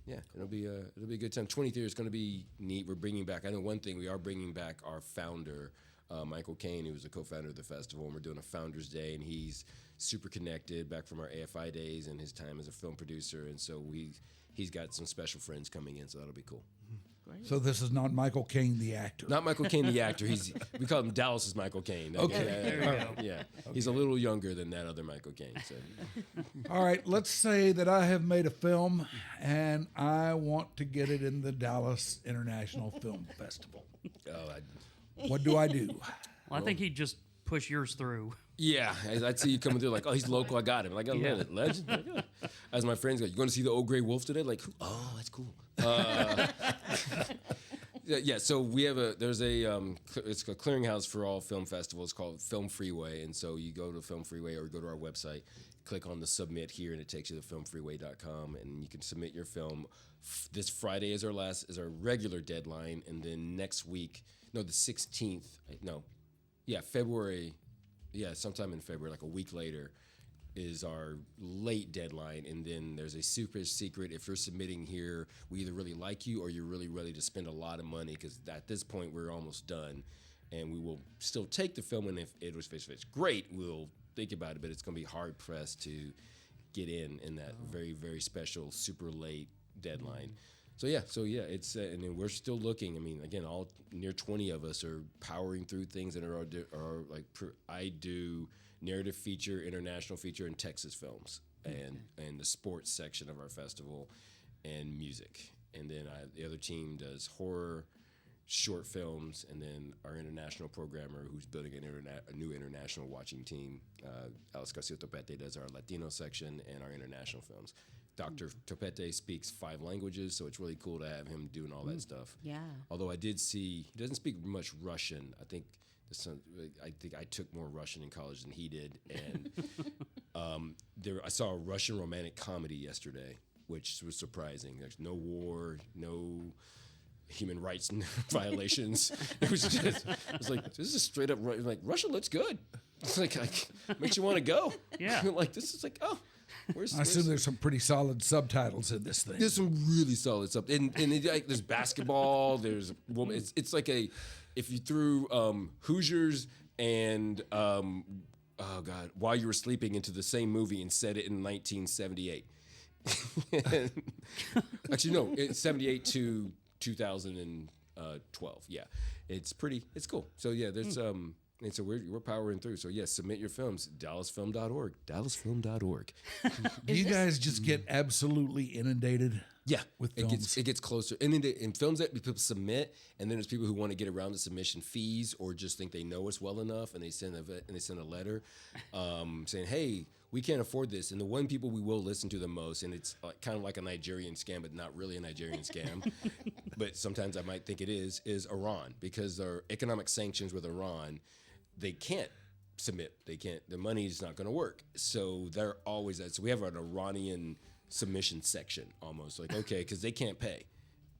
[SPEAKER 5] yeah, it'll be a good time. 23rd is going to be neat. We're bringing back. I know one thing. We are bringing back our founder, Michael Caine, who was the co-founder of the festival, and we're doing a Founders Day, and he's super connected back from our AFI days and his time as a film producer, and so he's got some special friends coming in, so that'll be cool.
[SPEAKER 7] Great.
[SPEAKER 2] So this is not Michael Caine, the actor.
[SPEAKER 5] Not Michael Caine, the actor. We call him Dallas's Michael Caine.
[SPEAKER 2] Okay.
[SPEAKER 6] There you go.
[SPEAKER 5] Yeah. He's a little younger than that other Michael Caine. So.
[SPEAKER 2] All right, let's say that I have made a film and I want to get it in the Dallas International Film Festival. What do I do?
[SPEAKER 6] Well, I think he'd just push yours through.
[SPEAKER 5] Yeah, I'd see you coming through like, oh, he's local. I got him. Like, I love it. Legend. Like, yeah. As my friends go, you going to see the Old Gray Wolf today? Like, oh, that's cool. Yeah, so we have it's a clearinghouse for all film festivals called Film Freeway, and so you go to Film Freeway or go to our website, click on the submit here, and it takes you to filmfreeway.com, and you can submit your film. This Friday is our regular deadline, and then next week, the 16th, February. Yeah, sometime in February, like a week later, is our late deadline. And then there's a super secret. If you're submitting here, we either really like you or you're really ready to spend a lot of money, because at this point, we're almost done. And we will still take the film, and if it's great, we'll think about it. But it's going to be hard-pressed to get in that very, very special, super late deadline. So yeah, it's and then we're still looking. I mean, again, all near 20 of us are powering through things that are like I do narrative feature, international feature, and Texas films, and the sports section of our festival, and music, and then the other team does horror, short films, and then our international programmer who's building a new international watching team, Alex Garcia-Topete, does our Latino section and our international films. Dr. Topete speaks 5 languages, so it's really cool to have him doing all that stuff.
[SPEAKER 7] Yeah.
[SPEAKER 5] Although I did see he doesn't speak much Russian. I think I took more Russian in college than he did, and I saw a Russian romantic comedy yesterday, which was surprising. There's no war, no human rights violations. It was like, this is straight up like Russia looks good. It's like makes you want to go.
[SPEAKER 6] Yeah.
[SPEAKER 5] Like this is like, oh.
[SPEAKER 2] I assume there's some pretty solid subtitles in this thing.
[SPEAKER 5] There's some really solid stuff, and there's basketball. There's woman. It's like if you threw Hoosiers and While You Were Sleeping into the same movie and set it in 1978. Actually, no, it's 78 to 2012. Yeah, it's cool. So yeah, there's And so we're powering through. So yes, submit your films. DallasFilm.org. DallasFilm.org.
[SPEAKER 2] Do you guys just get absolutely inundated?
[SPEAKER 5] Yeah,
[SPEAKER 2] with films?
[SPEAKER 5] It gets closer. And in films that people submit, and then there's people who want to get around the submission fees or just think they know us well enough, and they send a letter saying, "Hey, we can't afford this." And the one people we will listen to the most, and it's kind of like a Nigerian scam, but not really a Nigerian scam, but sometimes I might think it is Iran, because there are economic sanctions with Iran. They can't submit. They can't. The money's not going to work. So they're always that. So we have an Iranian submission section almost, like, okay, because they can't pay.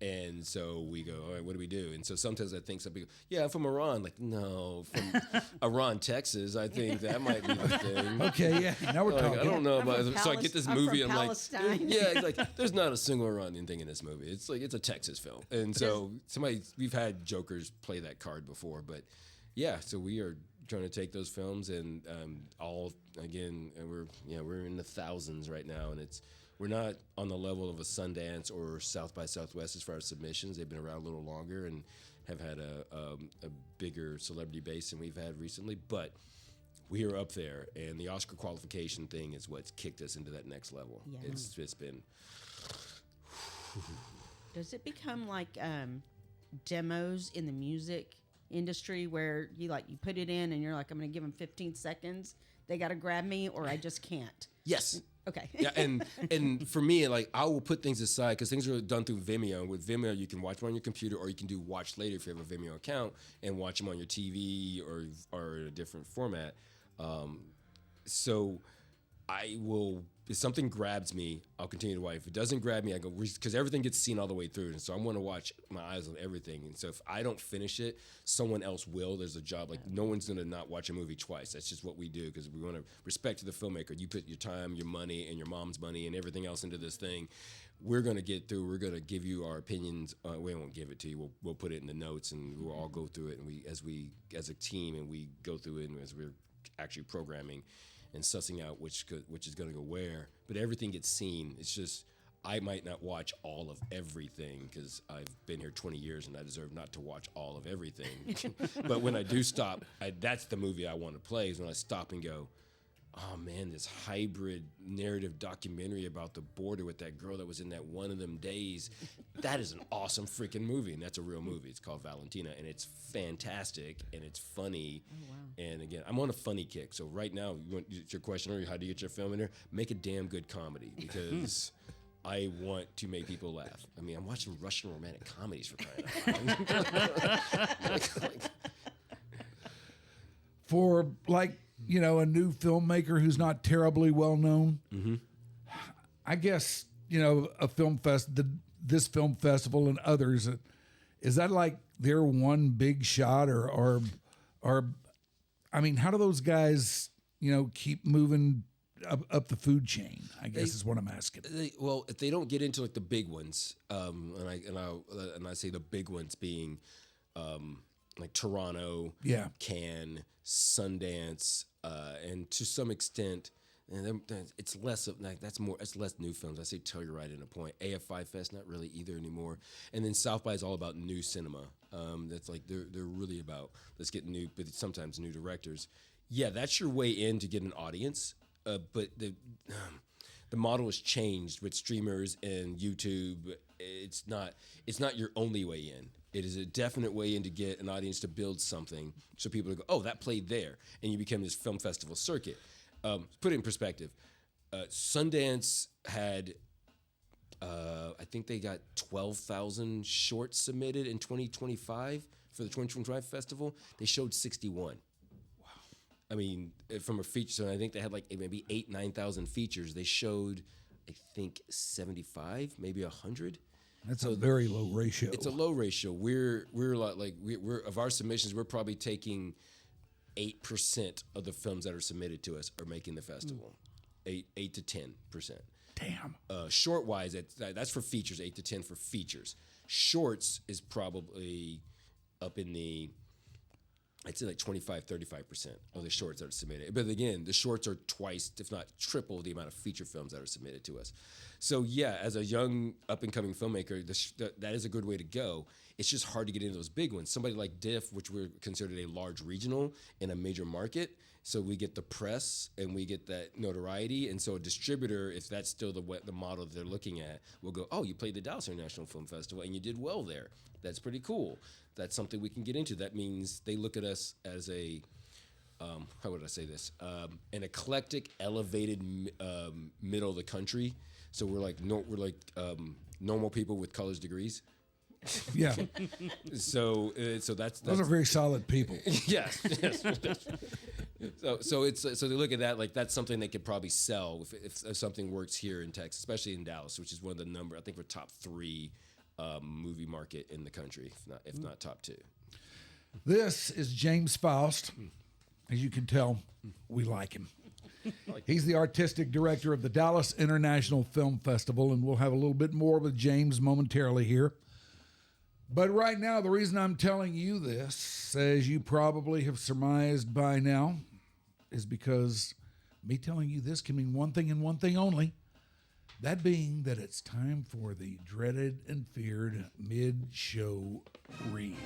[SPEAKER 5] And so we go, all right, what do we do? And so sometimes I think some people, yeah, I'm from Iran. Like, no, from Iran, Texas. I think that might be the thing.
[SPEAKER 2] Okay, yeah. Now we're
[SPEAKER 5] Like,
[SPEAKER 2] talking.
[SPEAKER 5] I don't know
[SPEAKER 7] I'm
[SPEAKER 5] about
[SPEAKER 7] from
[SPEAKER 5] it. So I get this
[SPEAKER 7] I'm
[SPEAKER 5] movie.
[SPEAKER 7] from
[SPEAKER 5] I'm like,
[SPEAKER 7] Palestine.
[SPEAKER 5] yeah, it's like there's not a single Iranian thing in this movie. It's like it's a Texas film. And so we've had jokers play that card before, but yeah. So we are trying to take those films and we're in the thousands right now, and we're not on the level of a Sundance or South by Southwest as far as submissions. They've been around a little longer and have had a bigger celebrity base than we've had recently, but we are up there, and the Oscar qualification thing is what's kicked us into that next level.
[SPEAKER 7] Yeah.
[SPEAKER 5] It's been.
[SPEAKER 7] Does it become like demos in the music industry where you put it in and you're like, I'm going to give them 15 seconds. They got to grab me, or I just can't.
[SPEAKER 5] Yes.
[SPEAKER 7] Okay.
[SPEAKER 5] Yeah, and for me, like, I will put things aside because things are done through Vimeo. And with Vimeo, you can watch them on your computer, or you can do watch later if you have a Vimeo account and watch them on your TV or in a different format. So I will, if something grabs me, I'll continue to watch. If it doesn't grab me, I go, because everything gets seen all the way through. And so I want to watch my eyes on everything. And so if I don't finish it, someone else will. There's a job. Like, no one's going to not watch a movie twice. That's just what we do because we want to respect to the filmmaker. You put your time, your money, and your mom's money and everything else into this thing. We're going to get through. We're going to give you our opinions. We won't give it to you. We'll put it in the notes, and we'll all go through it. And as a team, and we go through it, and as we're actually programming and sussing out which is going to go where, but everything gets seen. It's just I might not watch all of everything because I've been here 20 years and I deserve not to watch all of everything. But when I do stop, that's the movie I want to play. Is when I stop and go, oh man, this hybrid narrative documentary about the border with that girl that was in that One of Them Days. That is an awesome freaking movie, and that's a real movie. It's called Valentina, and it's fantastic, and it's funny. Oh, wow. And again, I'm on a funny kick. So right now, your question, or how do you get your film in there? Make a damn good comedy, because I want to make people laugh. I mean, I'm watching Russian romantic comedies for crying out loud.
[SPEAKER 2] For a new filmmaker who's not terribly well known. Mm-hmm. I guess a film this film festival and others, is that like their one big shot, or I mean, how do those guys keep moving up the food chain? I guess is what I'm asking.
[SPEAKER 5] Well, if they don't get into like the big ones, and I say the big ones being like Toronto, Cannes, Sundance, and to some extent, and it's less of like it's less new films. I say Telluride in a point. AFI Fest, not really either anymore. And then South by is all about new cinema. That's like they're really about let's get new, but sometimes new directors. Yeah, that's your way in to get an audience. But the model has changed with streamers and YouTube. It's not your only way in. It is a definite way in to get an audience to build something, so people go, oh, that played there, and you become this film festival circuit. Put it in perspective. Sundance had, I think they got 12,000 shorts submitted in 2025 for the 2025 festival. They showed 61. Wow. I mean, from a feature, so I think they had like maybe 9,000 features. They showed, I think, 75, maybe 100.
[SPEAKER 2] That's a very low ratio.
[SPEAKER 5] It's a low ratio. We're of our submissions, we're probably taking 8% of the films that are submitted to us are making the festival. 8 to 10%.
[SPEAKER 2] Damn.
[SPEAKER 5] Short wise, that's for features. 8 to 10 for features. Shorts is probably up in the, I'd say like 25, 35% of the shorts that are submitted. But again, the shorts are twice, if not triple, the amount of feature films that are submitted to us. So yeah, as a young up-and-coming filmmaker, that is a good way to go. It's just hard to get into those big ones. Somebody like DIFF, which we're considered a large regional in a major market, so we get the press and we get that notoriety. And so a distributor, if that's still the model that they're looking at, will go, oh, you played the Dallas International Film Festival and you did well there. That's pretty cool. That's something we can get into. That means they look at us as a, how would I say this? An eclectic, elevated middle of the country. So we're like normal people with college degrees.
[SPEAKER 2] Yeah.
[SPEAKER 5] So that's
[SPEAKER 2] those are very solid people.
[SPEAKER 5] yes. So they look at that like that's something they could probably sell if something works here in Texas, especially in Dallas, which is one of the I think we're top 3 movie market in the country, if not top 2.
[SPEAKER 2] This is James Faust. As you can tell, we like him. He's the artistic director of the Dallas International Film Festival, and we'll have a little bit more with James momentarily here. But right now, the reason I'm telling you this, as you probably have surmised by now, is because me telling you this can mean one thing and one thing only. That being that it's time for the dreaded and feared mid-show read.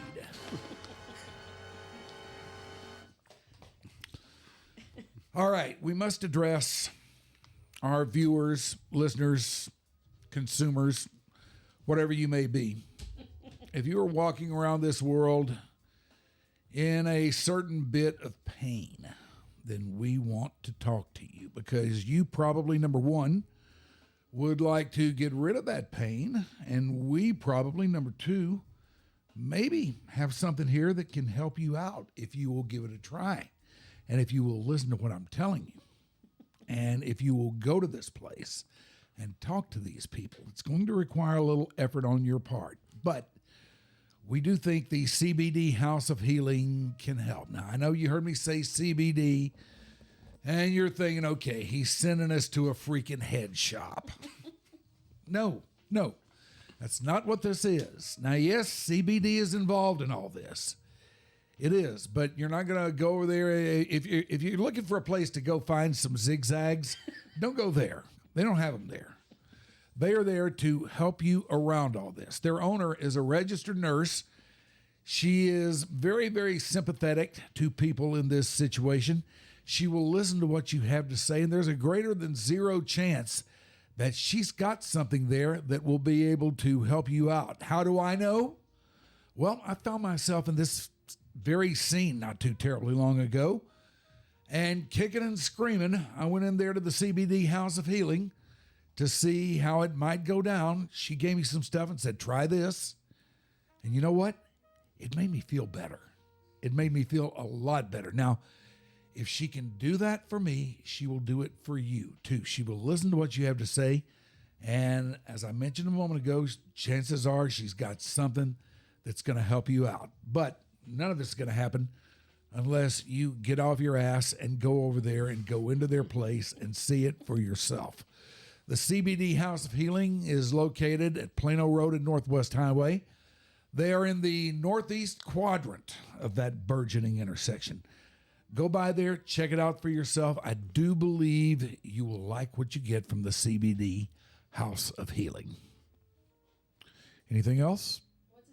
[SPEAKER 2] All right, we must address our viewers, listeners, consumers, whatever you may be. If you are walking around this world in a certain bit of pain, then we want to talk to you because you probably, number one, would like to get rid of that pain, and we probably, number two, maybe have something here that can help you out if you will give it a try. And if you will listen to what I'm telling you, and if you will go to this place and talk to these people, it's going to require a little effort on your part. But we do think the CBD House of Healing can help. Now, I know you heard me say CBD, and you're thinking, okay, he's sending us to a freaking head shop. No, that's not what this is. Now, yes, CBD is involved in all this. It is, but you're not going to go over there. If you're looking for a place to go find some zigzags, don't go there. They don't have them there. They are there to help you around all this. Their owner is a registered nurse. She is very, very sympathetic to people in this situation. She will listen to what you have to say, and there's a greater than zero chance that she's got something there that will be able to help you out. How do I know? Well, I found myself in this very scene not too terribly long ago, and kicking and screaming, I went in there to the CBD House of Healing to see how it might go down. She gave me some stuff and said, try this. And you know what? It made me feel better. It made me feel a lot better. Now, if she can do that for me, she will do it for you too. She will listen to what you have to say. And as I mentioned a moment ago, chances are she's got something that's going to help you out. But none of this is going to happen unless you get off your ass and go over there and go into their place and see it for yourself. The CBD House of Healing is located at Plano Road and Northwest Highway. They are in the northeast quadrant of that burgeoning intersection. Go by there, check it out for yourself. I do believe you will like what you get from the CBD House of Healing. Anything else?
[SPEAKER 8] What's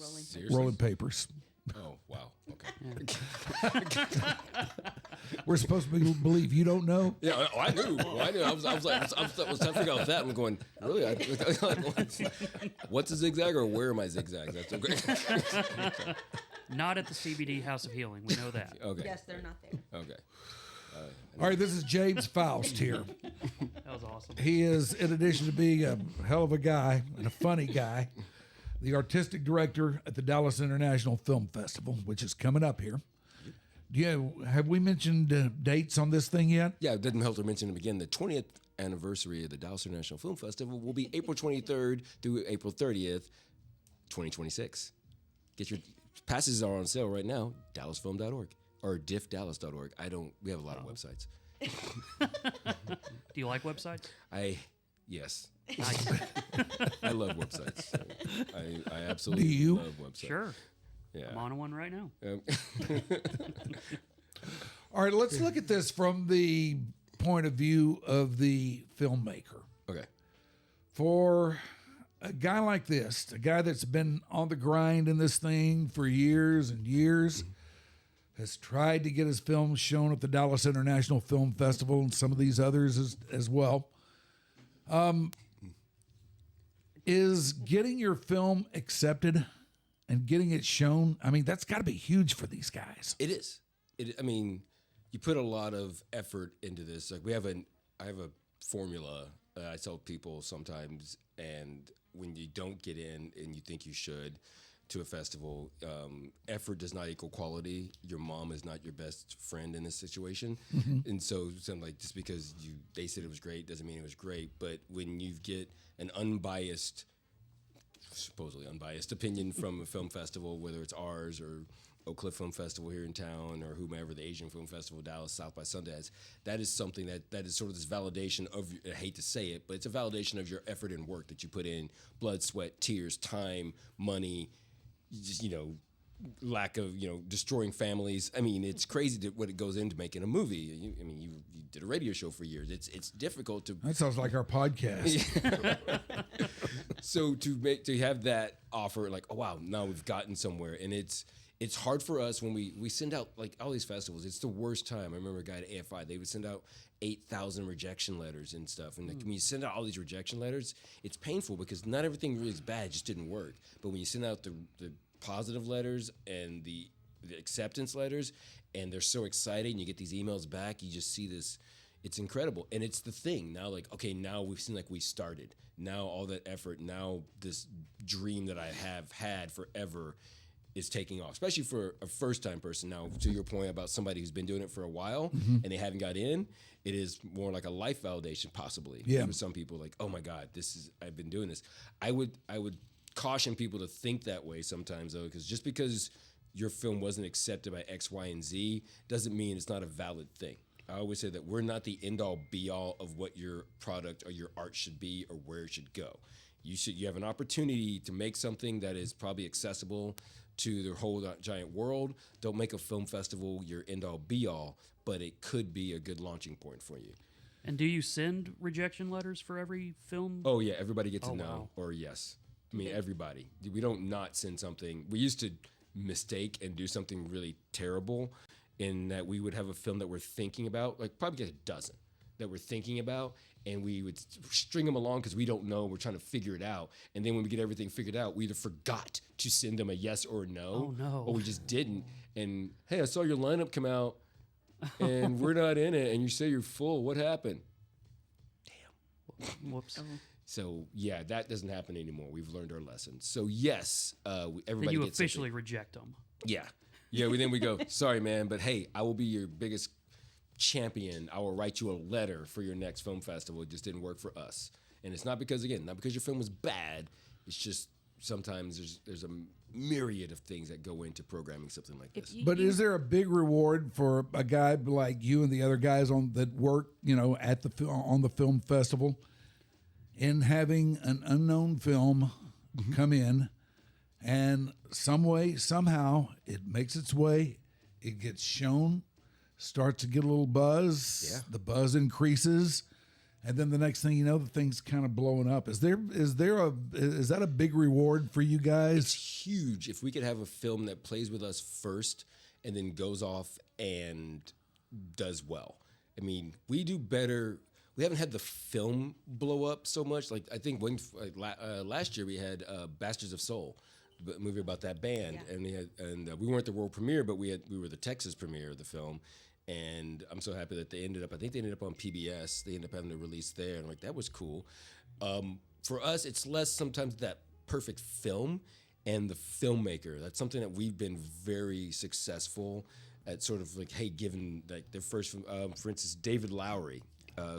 [SPEAKER 8] a zigzag?
[SPEAKER 2] Rolling papers.
[SPEAKER 5] Oh, wow. Okay.
[SPEAKER 2] We're supposed to believe you don't know?
[SPEAKER 5] Yeah, I knew. I was trying to figure out that. I'm going, really? What's a zigzag or where are my zigzags? That's okay.
[SPEAKER 6] Not at the CBD House of Healing. We know that.
[SPEAKER 5] Okay.
[SPEAKER 7] Yes, they're not there.
[SPEAKER 5] Okay.
[SPEAKER 2] All right, this is James Faust here.
[SPEAKER 6] That was awesome.
[SPEAKER 2] He is, in addition to being a hell of a guy and a funny guy, the artistic director at the Dallas International Film Festival, which is coming up here. Have we mentioned dates on this thing yet?
[SPEAKER 5] Yeah, it didn't help to mention them again. The 20th anniversary of the Dallas International Film Festival will be April 23rd through April 30th, 2026. Get your passes are on sale right now, dallasfilm.org or diffdallas.org. We have a lot of websites.
[SPEAKER 6] Do you like websites?
[SPEAKER 5] Yes.
[SPEAKER 6] Nice.
[SPEAKER 5] I love websites. I absolutely
[SPEAKER 2] Do you?
[SPEAKER 5] love websites.
[SPEAKER 6] Sure.
[SPEAKER 5] Yeah.
[SPEAKER 6] I'm on one right now.
[SPEAKER 2] All right, let's look at this from the point of view of the filmmaker.
[SPEAKER 5] Okay.
[SPEAKER 2] For a guy like this, a guy that's been on the grind in this thing for years and years, has tried to get his films shown at the Dallas International Film Festival and some of these others as well. Is getting your film accepted and getting it shown, I mean, that's got to be huge for these guys.
[SPEAKER 5] It is. I mean, you put a lot of effort into this. Like I have a formula I tell people sometimes, and when you don't get in and you think you should, to a festival. Effort does not equal quality. Your mom is not your best friend in this situation. And so something like, just because they said it was great doesn't mean it was great. But when you get an supposedly unbiased opinion from a film festival, whether it's ours or Oak Cliff Film Festival here in town or whomever, the Asian Film Festival, Dallas, South by Sundance, that is something that is sort of this validation of, I hate to say it, but it's a validation of your effort and work that you put in, blood, sweat, tears, time, money, just, lack of, destroying families. I mean, it's crazy what it goes into making a movie. You did a radio show for years. It's difficult to.
[SPEAKER 2] That sounds like our podcast.
[SPEAKER 5] So to have that offer, like, oh wow, now we've gotten somewhere, and it's hard for us when we send out, like, all these festivals. It's the worst time. I remember a guy at AFI, they would send out 8,000 rejection letters and stuff. And like, when you send out all these rejection letters, it's painful because not everything really is bad. It just didn't work. But when you send out the positive letters and the acceptance letters, and they're so exciting, you get these emails back, you just see this. It's incredible. And it's the thing now, like, okay, now we've seen, like, we started. Now all that effort, now this dream that I have had forever is taking off, especially for a first-time person. Now, to your point about somebody who's been doing it for a while and they haven't got in, it is more like a life validation, possibly.
[SPEAKER 2] Yeah.
[SPEAKER 5] For some people, like, oh my God, I've been doing this. I would caution people to think that way sometimes, though, because just because your film wasn't accepted by X, Y, and Z doesn't mean it's not a valid thing. I always say that we're not the end-all, be-all of what your product or your art should be or where it should go. You have an opportunity to make something that is probably accessible to the whole giant world. Don't make a film festival your end-all, be-all, but it could be a good launching point for you.
[SPEAKER 6] And do you send rejection letters for every film?
[SPEAKER 5] Oh, yeah, everybody gets a no
[SPEAKER 6] wow.
[SPEAKER 5] or yes. I mean, everybody. We don't not send something. We used to mistake and do something really terrible in that we would have a film that we're thinking about, like probably a dozen that we're thinking about, and we would string them along because we don't know. We're trying to figure it out. And then when we get everything figured out, we either forgot to send them a yes or a no,
[SPEAKER 6] Oh, no.
[SPEAKER 5] or we just didn't. And, hey, I saw your lineup come out, and we're not in it, and you say you're full. What happened?
[SPEAKER 6] Whoops.
[SPEAKER 5] So, yeah, that doesn't happen anymore. We've learned our lessons. So, yes, everybody
[SPEAKER 6] Then you
[SPEAKER 5] gets
[SPEAKER 6] officially
[SPEAKER 5] something.
[SPEAKER 6] reject them.
[SPEAKER 5] Yeah. Yeah, then we go, sorry, man, but hey, I will be your biggest champion. I will write you a letter for your next film festival. It just didn't work for us. And it's not because your film was bad. It's just sometimes there's a myriad of things that go into programming something like this.
[SPEAKER 2] But is there a big reward for a guy like you and the other guys that work, at on the film festival, in having an unknown film come in, and some way, somehow, it makes its way, it gets shown, starts to get a little buzz, the buzz increases, and then the next thing you know, the thing's kind of blowing up. Is that a big reward for you guys?
[SPEAKER 5] It's huge. If we could have a film that plays with us first and then goes off and does well. I mean, we do better. We haven't had the film blow up so much. Like, I think last year we had Bastards of Soul, a movie about that band, and we weren't the world premiere, but we were the Texas premiere of the film. And I'm so happy that they ended up on PBS. They ended up having to release there, and that was cool. For us, it's less sometimes that perfect film and the filmmaker. That's something that we've been very successful at, sort of like, hey, given like their first film, for instance, David Lowery,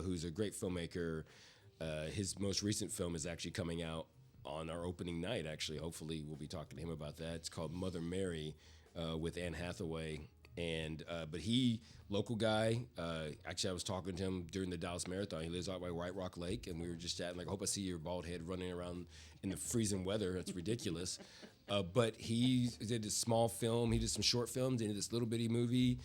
[SPEAKER 5] who's a great filmmaker. His most recent film is actually coming out on our opening night, actually. Hopefully we'll be talking to him about that. It's called Mother Mary with Anne Hathaway. And but local guy, actually I was talking to him during the Dallas Marathon. He lives out by White Rock Lake, and we were just chatting, like, I hope I see your bald head running around in the freezing weather. That's ridiculous. But he did a small film. He did some short films. He did this little bitty movie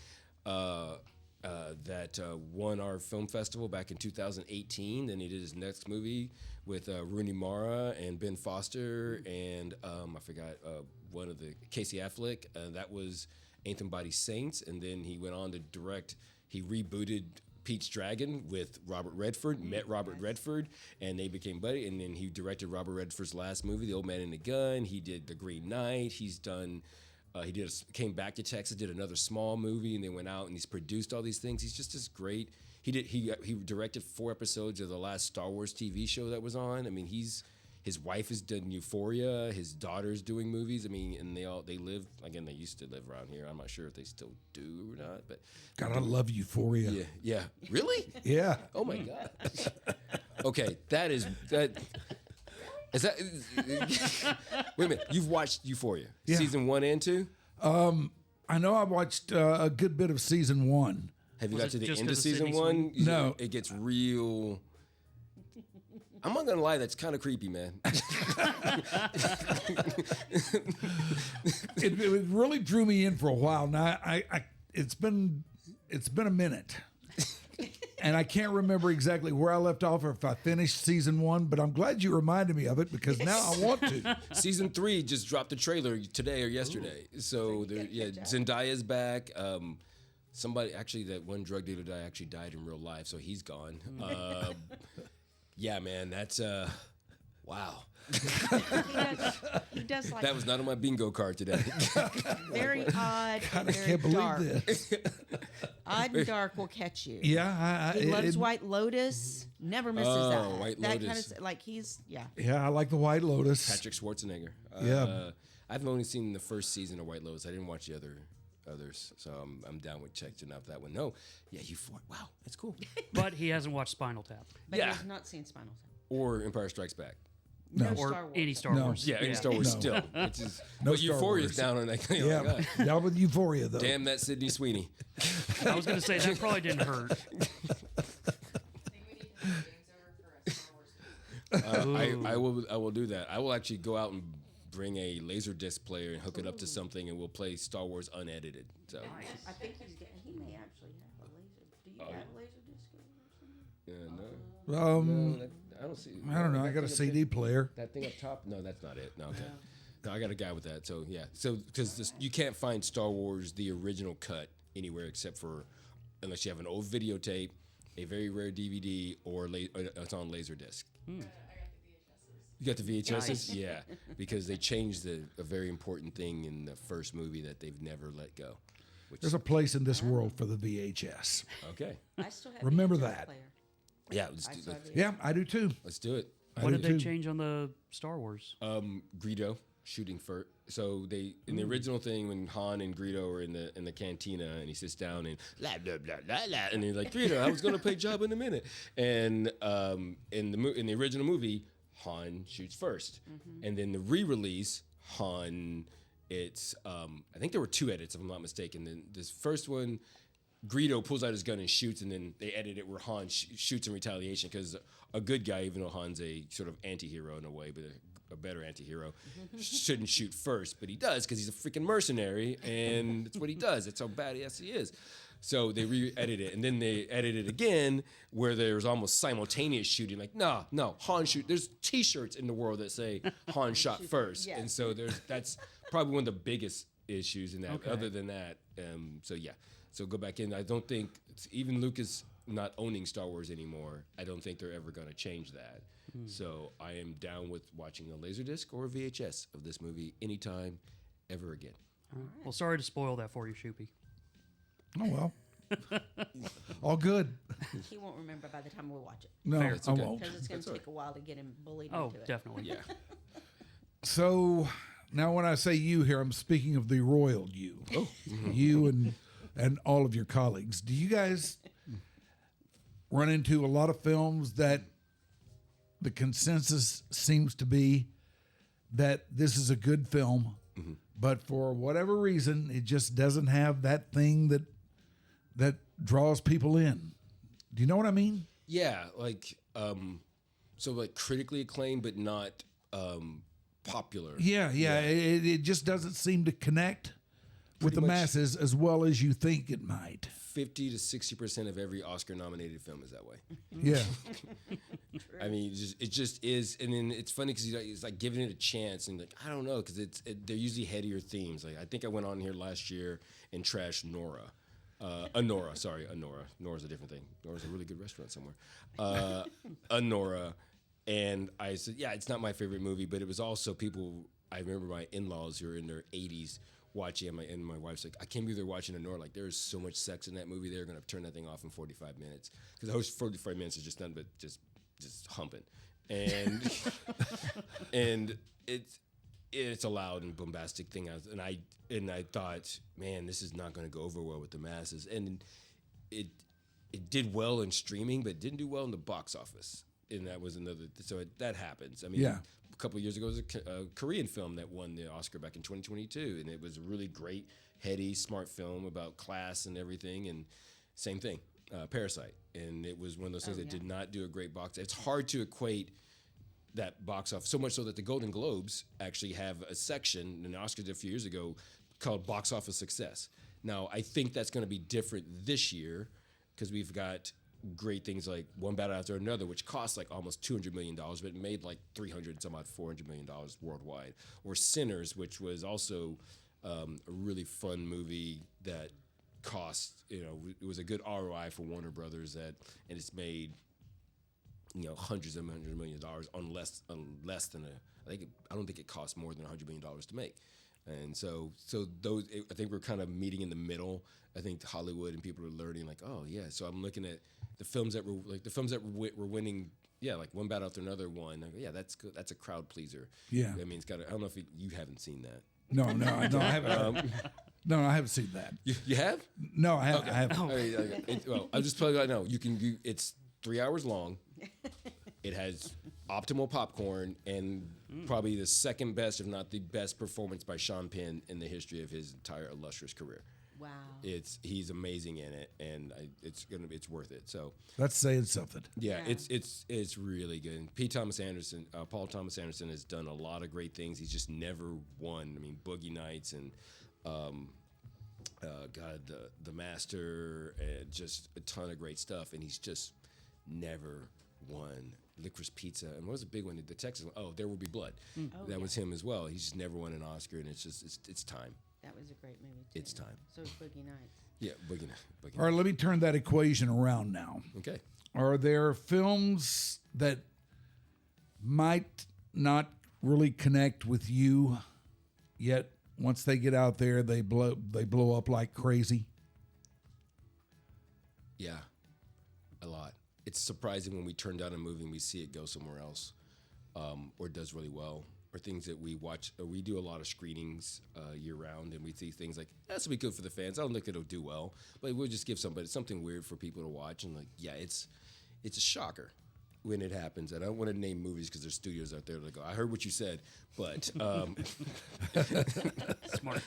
[SPEAKER 5] that won our film festival back in 2018. Then he did his next movie with Rooney Mara and Ben Foster and I forgot one of the Casey Affleck. That was Anthem Body Saints. And then he went on to direct. He rebooted Pete's Dragon with Robert Redford, met Robert Redford, and they became buddy. And then he directed Robert Redford's last movie, The Old Man and the Gun. He did The Green Knight. He's done. Came back to Texas, did another small movie, and then went out and he's produced all these things. He's just this great. He directed 4 episodes of the last Star Wars TV show that was on. I mean, his wife has done Euphoria. His daughter's doing movies. I mean, and they live again. They used to live around here. I'm not sure if they still do or not. But
[SPEAKER 2] God, I love Euphoria.
[SPEAKER 5] yeah. Really?
[SPEAKER 2] Yeah.
[SPEAKER 5] Oh my God. Okay, that. Is that? Wait a minute. You've watched Euphoria season 1 and 2?
[SPEAKER 2] I know I watched a good bit of season 1.
[SPEAKER 5] Have you
[SPEAKER 6] Was
[SPEAKER 5] got to
[SPEAKER 6] it
[SPEAKER 5] the
[SPEAKER 6] just
[SPEAKER 5] end of
[SPEAKER 6] 'cause of
[SPEAKER 5] season
[SPEAKER 6] Sydney
[SPEAKER 5] 1?
[SPEAKER 2] No.
[SPEAKER 5] It gets real. I'm not gonna lie, that's kind of creepy, man.
[SPEAKER 2] It really drew me in for a while. Now it's been a minute, and I can't remember exactly where I left off or if I finished season 1. But I'm glad you reminded me of it because now I want to.
[SPEAKER 5] Season 3 just dropped the trailer today or yesterday. So Zendaya's back. Somebody actually, that one drug dealer that actually died in real life, so he's gone. Yeah, man, that's wow.
[SPEAKER 7] He does like
[SPEAKER 5] That was not on my bingo card today.
[SPEAKER 7] very odd and
[SPEAKER 2] I
[SPEAKER 7] very
[SPEAKER 2] can't believe
[SPEAKER 7] dark.
[SPEAKER 2] this.
[SPEAKER 7] Odd and dark will catch you.
[SPEAKER 2] Yeah,
[SPEAKER 7] He loves White Lotus. Never misses
[SPEAKER 5] Oh,
[SPEAKER 7] that.
[SPEAKER 5] White
[SPEAKER 7] that
[SPEAKER 5] Lotus.
[SPEAKER 7] Kind of like he's
[SPEAKER 2] Yeah, I like the White Lotus.
[SPEAKER 5] Patrick Schwarzenegger.
[SPEAKER 2] Yeah.
[SPEAKER 5] I've only seen the first season of White Lotus. I didn't watch the others, so I'm down with checking out that one. No, yeah, wow, that's cool.
[SPEAKER 6] But he hasn't watched Spinal Tap
[SPEAKER 7] but
[SPEAKER 5] Yeah.
[SPEAKER 7] he has not seen Spinal Tap.
[SPEAKER 5] Or Empire Strikes Back.
[SPEAKER 7] No,
[SPEAKER 6] or
[SPEAKER 7] Star Wars.
[SPEAKER 6] any Star
[SPEAKER 2] No.
[SPEAKER 6] Wars.
[SPEAKER 5] Yeah, any Star Wars
[SPEAKER 2] No.
[SPEAKER 5] still. Which is,
[SPEAKER 2] No
[SPEAKER 5] but
[SPEAKER 2] Star
[SPEAKER 5] Euphoria's
[SPEAKER 2] Wars.
[SPEAKER 5] down on that.
[SPEAKER 2] Yeah, down with Euphoria though.
[SPEAKER 5] Damn that Sydney Sweeney.
[SPEAKER 6] I was going to say that probably didn't hurt.
[SPEAKER 5] I will do that. I will actually go out and bring a laser disc player and hook it up to something, and we'll play Star Wars unedited. So
[SPEAKER 7] I think he may actually have a laser. Do you have a laser disc?
[SPEAKER 5] yeah,
[SPEAKER 2] Um,
[SPEAKER 5] I don't see.
[SPEAKER 2] I don't know. I
[SPEAKER 5] that
[SPEAKER 2] got a
[SPEAKER 5] thing up
[SPEAKER 2] CD
[SPEAKER 5] there-
[SPEAKER 2] player.
[SPEAKER 5] That thing up top? No, that's not it. No, okay. No, I got a guy with that. So yeah. So because you can't find Star Wars the original cut anywhere except for unless you have an old videotape, a very rare DVD, or it's on Laserdisc. You got the VHSs?
[SPEAKER 6] Nice.
[SPEAKER 5] Yeah, because they changed a very important thing in the first movie that they've never let go. Which,
[SPEAKER 2] There's a place in this world for the VHS.
[SPEAKER 5] okay.
[SPEAKER 7] I still have
[SPEAKER 2] Remember
[SPEAKER 7] VHS
[SPEAKER 2] that.
[SPEAKER 7] Player.
[SPEAKER 5] Yeah,
[SPEAKER 7] I still have VHS.
[SPEAKER 2] Yeah, I do too.
[SPEAKER 5] let's do it.
[SPEAKER 6] What
[SPEAKER 2] do
[SPEAKER 6] did they
[SPEAKER 2] too.
[SPEAKER 6] change on the Star Wars?
[SPEAKER 5] Greedo shooting first. So they in the original thing when Han and Greedo are in the cantina and he sits down and blah blah blah blah blah and he's like, Greedo, I was gonna play Jabba in a minute. And in the original movie, Han shoots first, and then the re-release, Han, it's I think there were 2 edits if I'm not mistaken. Then this first one, Greedo pulls out his gun and shoots, and then they edit it where Han shoots in retaliation because a good guy, even though Han's a sort of anti-hero in a way, but a better anti-hero, shouldn't shoot first, but he does because he's a freaking mercenary, and that's what he does. That's how badass he is. So they re-edit it, and then they edit it again where there's almost simultaneous shooting. Like, no, Han shoot. There's T-shirts in the world that say Han shot first,
[SPEAKER 7] Yeah.
[SPEAKER 5] and so that's probably one of the biggest issues in that.
[SPEAKER 6] Okay.
[SPEAKER 5] Other than that, so yeah. So go back in. I don't think even Lucas not owning Star Wars anymore. I don't think they're ever going to change that. So I am down with watching a Laserdisc or a VHS of this movie anytime, ever again.
[SPEAKER 6] Well, sorry to spoil that for you, Shoopy.
[SPEAKER 2] Oh well. All good.
[SPEAKER 7] He won't remember by the time we watch it
[SPEAKER 2] No,
[SPEAKER 6] Fair.
[SPEAKER 2] I
[SPEAKER 5] okay.
[SPEAKER 2] won't.
[SPEAKER 7] because it's going to take a while to get him bullied
[SPEAKER 6] Oh,
[SPEAKER 7] into it.
[SPEAKER 6] definitely.
[SPEAKER 5] Yeah.
[SPEAKER 2] So now when I say you here, I'm speaking of the royal you. Oh. You and all of your colleagues. Do you guys run into a lot of films that the consensus seems to be that this is a good film, but for whatever reason, it just doesn't have that thing that draws people in? Do you know what I mean?
[SPEAKER 5] Yeah, like so like critically acclaimed but not popular.
[SPEAKER 2] Yeah. It just doesn't seem to connect with the
[SPEAKER 5] much.
[SPEAKER 2] masses as well as you think it might.
[SPEAKER 5] 50 to 60% of every Oscar-nominated film is that way.
[SPEAKER 2] Yeah.
[SPEAKER 5] I mean, it just is, and then it's funny because it's like giving it a chance, and like I don't know because they're usually headier themes. Like I think I went on here last year and trashed Nora. Anora. Nora's a different thing. Nora's a really good restaurant somewhere. Anora, and I said, yeah, it's not my favorite movie, but it was also people. I remember my in-laws who were in their 80s watching, and my wife's like, I can't believe they're watching Anora. Like there is so much sex in that movie. They're gonna turn that thing off in 45 minutes because those 45 minutes is just nothing but just humping. and and it's a loud and bombastic thing, and I thought, man, this is not going to go over well with the masses, and it did well in streaming, but it didn't do well in the box office, and that was another. So that happens. I mean,
[SPEAKER 2] Yeah.
[SPEAKER 5] a couple of years ago, there was a Korean film that won the Oscar back in 2022, and it was a really great, heady, smart film about class and everything, and same thing, Parasite, and it was one of those things that did not do a great box. It's hard to equate that box office, so much so that the Golden Globes actually have a section, and the Oscars did a few years ago, called Box Office Success. Now, I think that's going to be different this year because we've got great things like One Battle After Another, which cost like almost $200 million, but it made like $400 million worldwide. Or Sinners, which was also a really fun movie that cost, it was a good ROI for Warner Brothers, and it's made, hundreds of millions of dollars on less than I don't think it cost more than $100 million to make. And so those, I think we're kind of meeting in the middle. I think Hollywood and people are learning, like, oh yeah. So I'm looking at the films that were winning. Yeah, like One Battle After Another won. I go, yeah, that's good. That's a crowd pleaser.
[SPEAKER 2] Yeah.
[SPEAKER 5] I mean, it's got. I don't know if you haven't seen that.
[SPEAKER 2] No, I haven't. No, I haven't seen that.
[SPEAKER 5] You have?
[SPEAKER 2] No, I haven't.
[SPEAKER 5] Okay.
[SPEAKER 2] I haven't.
[SPEAKER 5] Well, I'll just tell you right now. It's 3 hours long. It has optimal popcorn and probably the second best, if not the best, performance by Sean Penn in the history of his entire illustrious career.
[SPEAKER 7] Wow.
[SPEAKER 5] He's amazing in it, and it's worth it. So
[SPEAKER 2] That's saying something.
[SPEAKER 5] yeah, it's really good. And Paul Thomas Anderson has done a lot of great things. He's just never won. I mean, Boogie Nights and the Master, and just a ton of great stuff. And he's just never won. Licorice Pizza, and what was the big one? The Texas one. Oh, There Will Be Blood. That was him as well. He's just never won an Oscar, and it's time.
[SPEAKER 7] That was a great movie, too.
[SPEAKER 5] It's time.
[SPEAKER 7] So was Boogie Nights.
[SPEAKER 5] Yeah, Boogie Nights.
[SPEAKER 2] All right, let me turn that equation around now.
[SPEAKER 5] Okay.
[SPEAKER 2] Are there films that might not really connect with you, yet once they get out there, they blow up like crazy?
[SPEAKER 5] Yeah, a lot. It's surprising when we turn down a movie and we see it go somewhere else, or does really well, or things that we watch. We do a lot of screenings year round, and we see things like, that's be good for the fans. I don't think it'll do well, but we'll just give something weird for people to watch. And like, yeah, it's a shocker when it happens. And I don't want to name movies because there's studios out there that go, I heard what you said, but
[SPEAKER 6] Smart.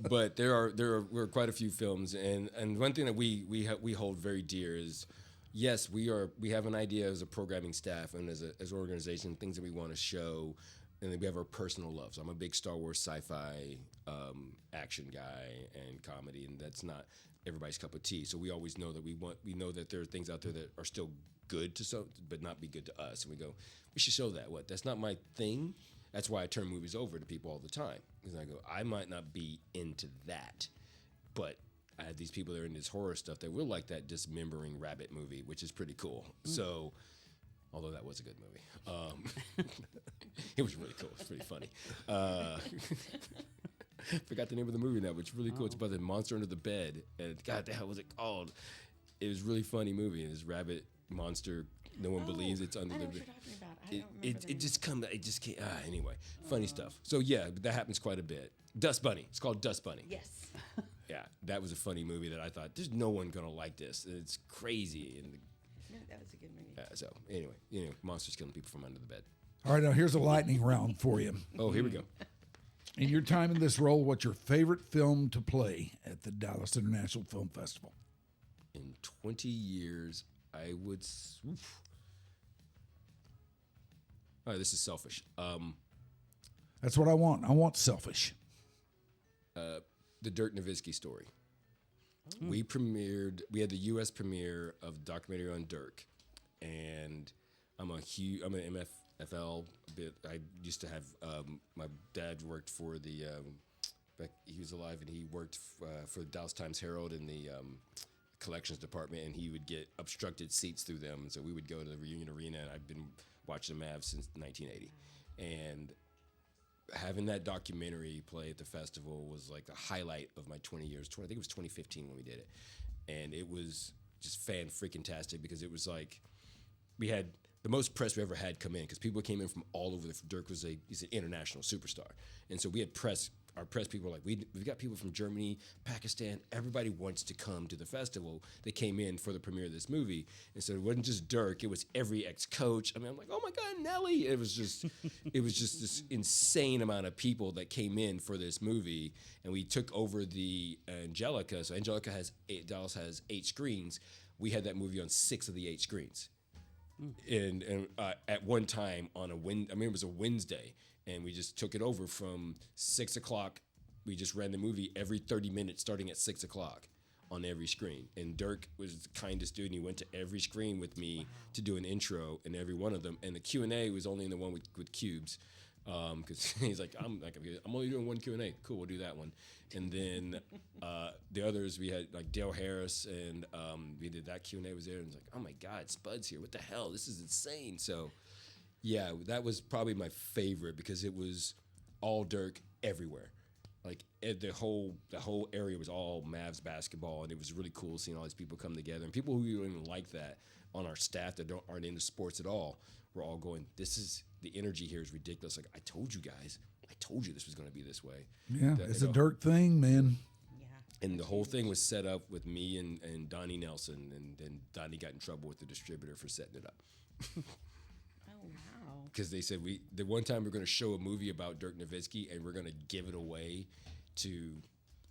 [SPEAKER 5] but there are quite a few films, and one thing that we hold very dear is, yes, we have an idea as a programming staff and as an organization, things that we want to show, and then we have our personal loves. I'm a big Star Wars sci-fi action guy and comedy, and that's not everybody's cup of tea. So we always know that we know that there are things out there that are still good but not be good to us. And we go, we should show that. That's not my thing. That's why I turn movies over to people all the time, because I go, I might not be into that, but I have these people that are in this horror stuff that will like that dismembering rabbit movie, which is pretty cool. So, although that was a good movie, it was really cool. It's pretty funny. Forgot the name of the movie now, but it's really cool. It's about the monster under the bed, and God, the hell was it called? It was a really funny movie. And this rabbit monster, no one believes it's under the bed. It just can't. Anyway, funny stuff. So yeah, that happens quite a bit. Dust Bunny. It's called Dust Bunny.
[SPEAKER 7] Yes.
[SPEAKER 5] Yeah, that was a funny movie that I thought, there's no one gonna like this. It's crazy. And
[SPEAKER 7] No, that was a good movie.
[SPEAKER 5] so anyway, monsters killing people from under the bed.
[SPEAKER 2] All right, now here's a lightning round for you.
[SPEAKER 5] Oh, here we go.
[SPEAKER 2] In your time in this role, what's your favorite film to play at the Dallas International Film Festival?
[SPEAKER 5] In 20 years, I would. All right, this is selfish.
[SPEAKER 2] That's what I want. I want selfish.
[SPEAKER 5] The Dirk Nowitzki story. We had the U.S. premiere of the documentary on Dirk, and I'm an MFL bit. I used to have, my dad worked for back he was alive, and he worked for the Dallas Times-Herald in the collections department, and he would get obstructed seats through them, and so we would go to the Reunion Arena, and I've been watching the Mavs since 1980, and having that documentary play at the festival was like the highlight of my 20 years. I think it was 2015 when we did it. And it was just fan-freaking-tastic, because it was like we had the most press we ever had come in because people came in from all over. Dirk he's an international superstar, and so we had press. Our press people were like, we've got people from Germany, Pakistan. Everybody wants to come to the festival. They came in for the premiere of this movie, and so it wasn't just Dirk. It was every ex-coach. I mean, I'm like, oh my God, Nelly! It was just this insane amount of people that came in for this movie, and we took over the Angelica. So Dallas has 8 screens. We had that movie on 6 of the 8 screens. And at one time on it was a Wednesday, and we just took it over from 6 o'clock. We just ran the movie every 30 minutes, starting at 6 o'clock on every screen. And Dirk was the kindest dude. And he went to every screen with me to do an intro in every one of them. And the Q&A was only in the one with Cubes, because he's like, I'm only doing one Q&A. Cool, we'll do that one. And then the others, we had like Dale Harris, and we did that Q&A was there, and it's like, oh my God, Spud's here. What the hell? This is insane. So yeah, that was probably my favorite because it was all Dirk everywhere. Like the whole area was all Mavs basketball, and it was really cool seeing all these people come together. And people who don't even like that on our staff that aren't into sports at all were all going, the energy here is ridiculous. Like, I told you guys. I told you this was going to be this way.
[SPEAKER 2] Yeah, it's a Dirk thing, man.
[SPEAKER 7] Yeah.
[SPEAKER 5] And the whole thing was set up with me and Donnie Nelson, and then Donnie got in trouble with the distributor for setting it up.
[SPEAKER 7] Oh, wow.
[SPEAKER 5] Because they said the one time we're going to show a movie about Dirk Nowitzki, and we're going to give it away to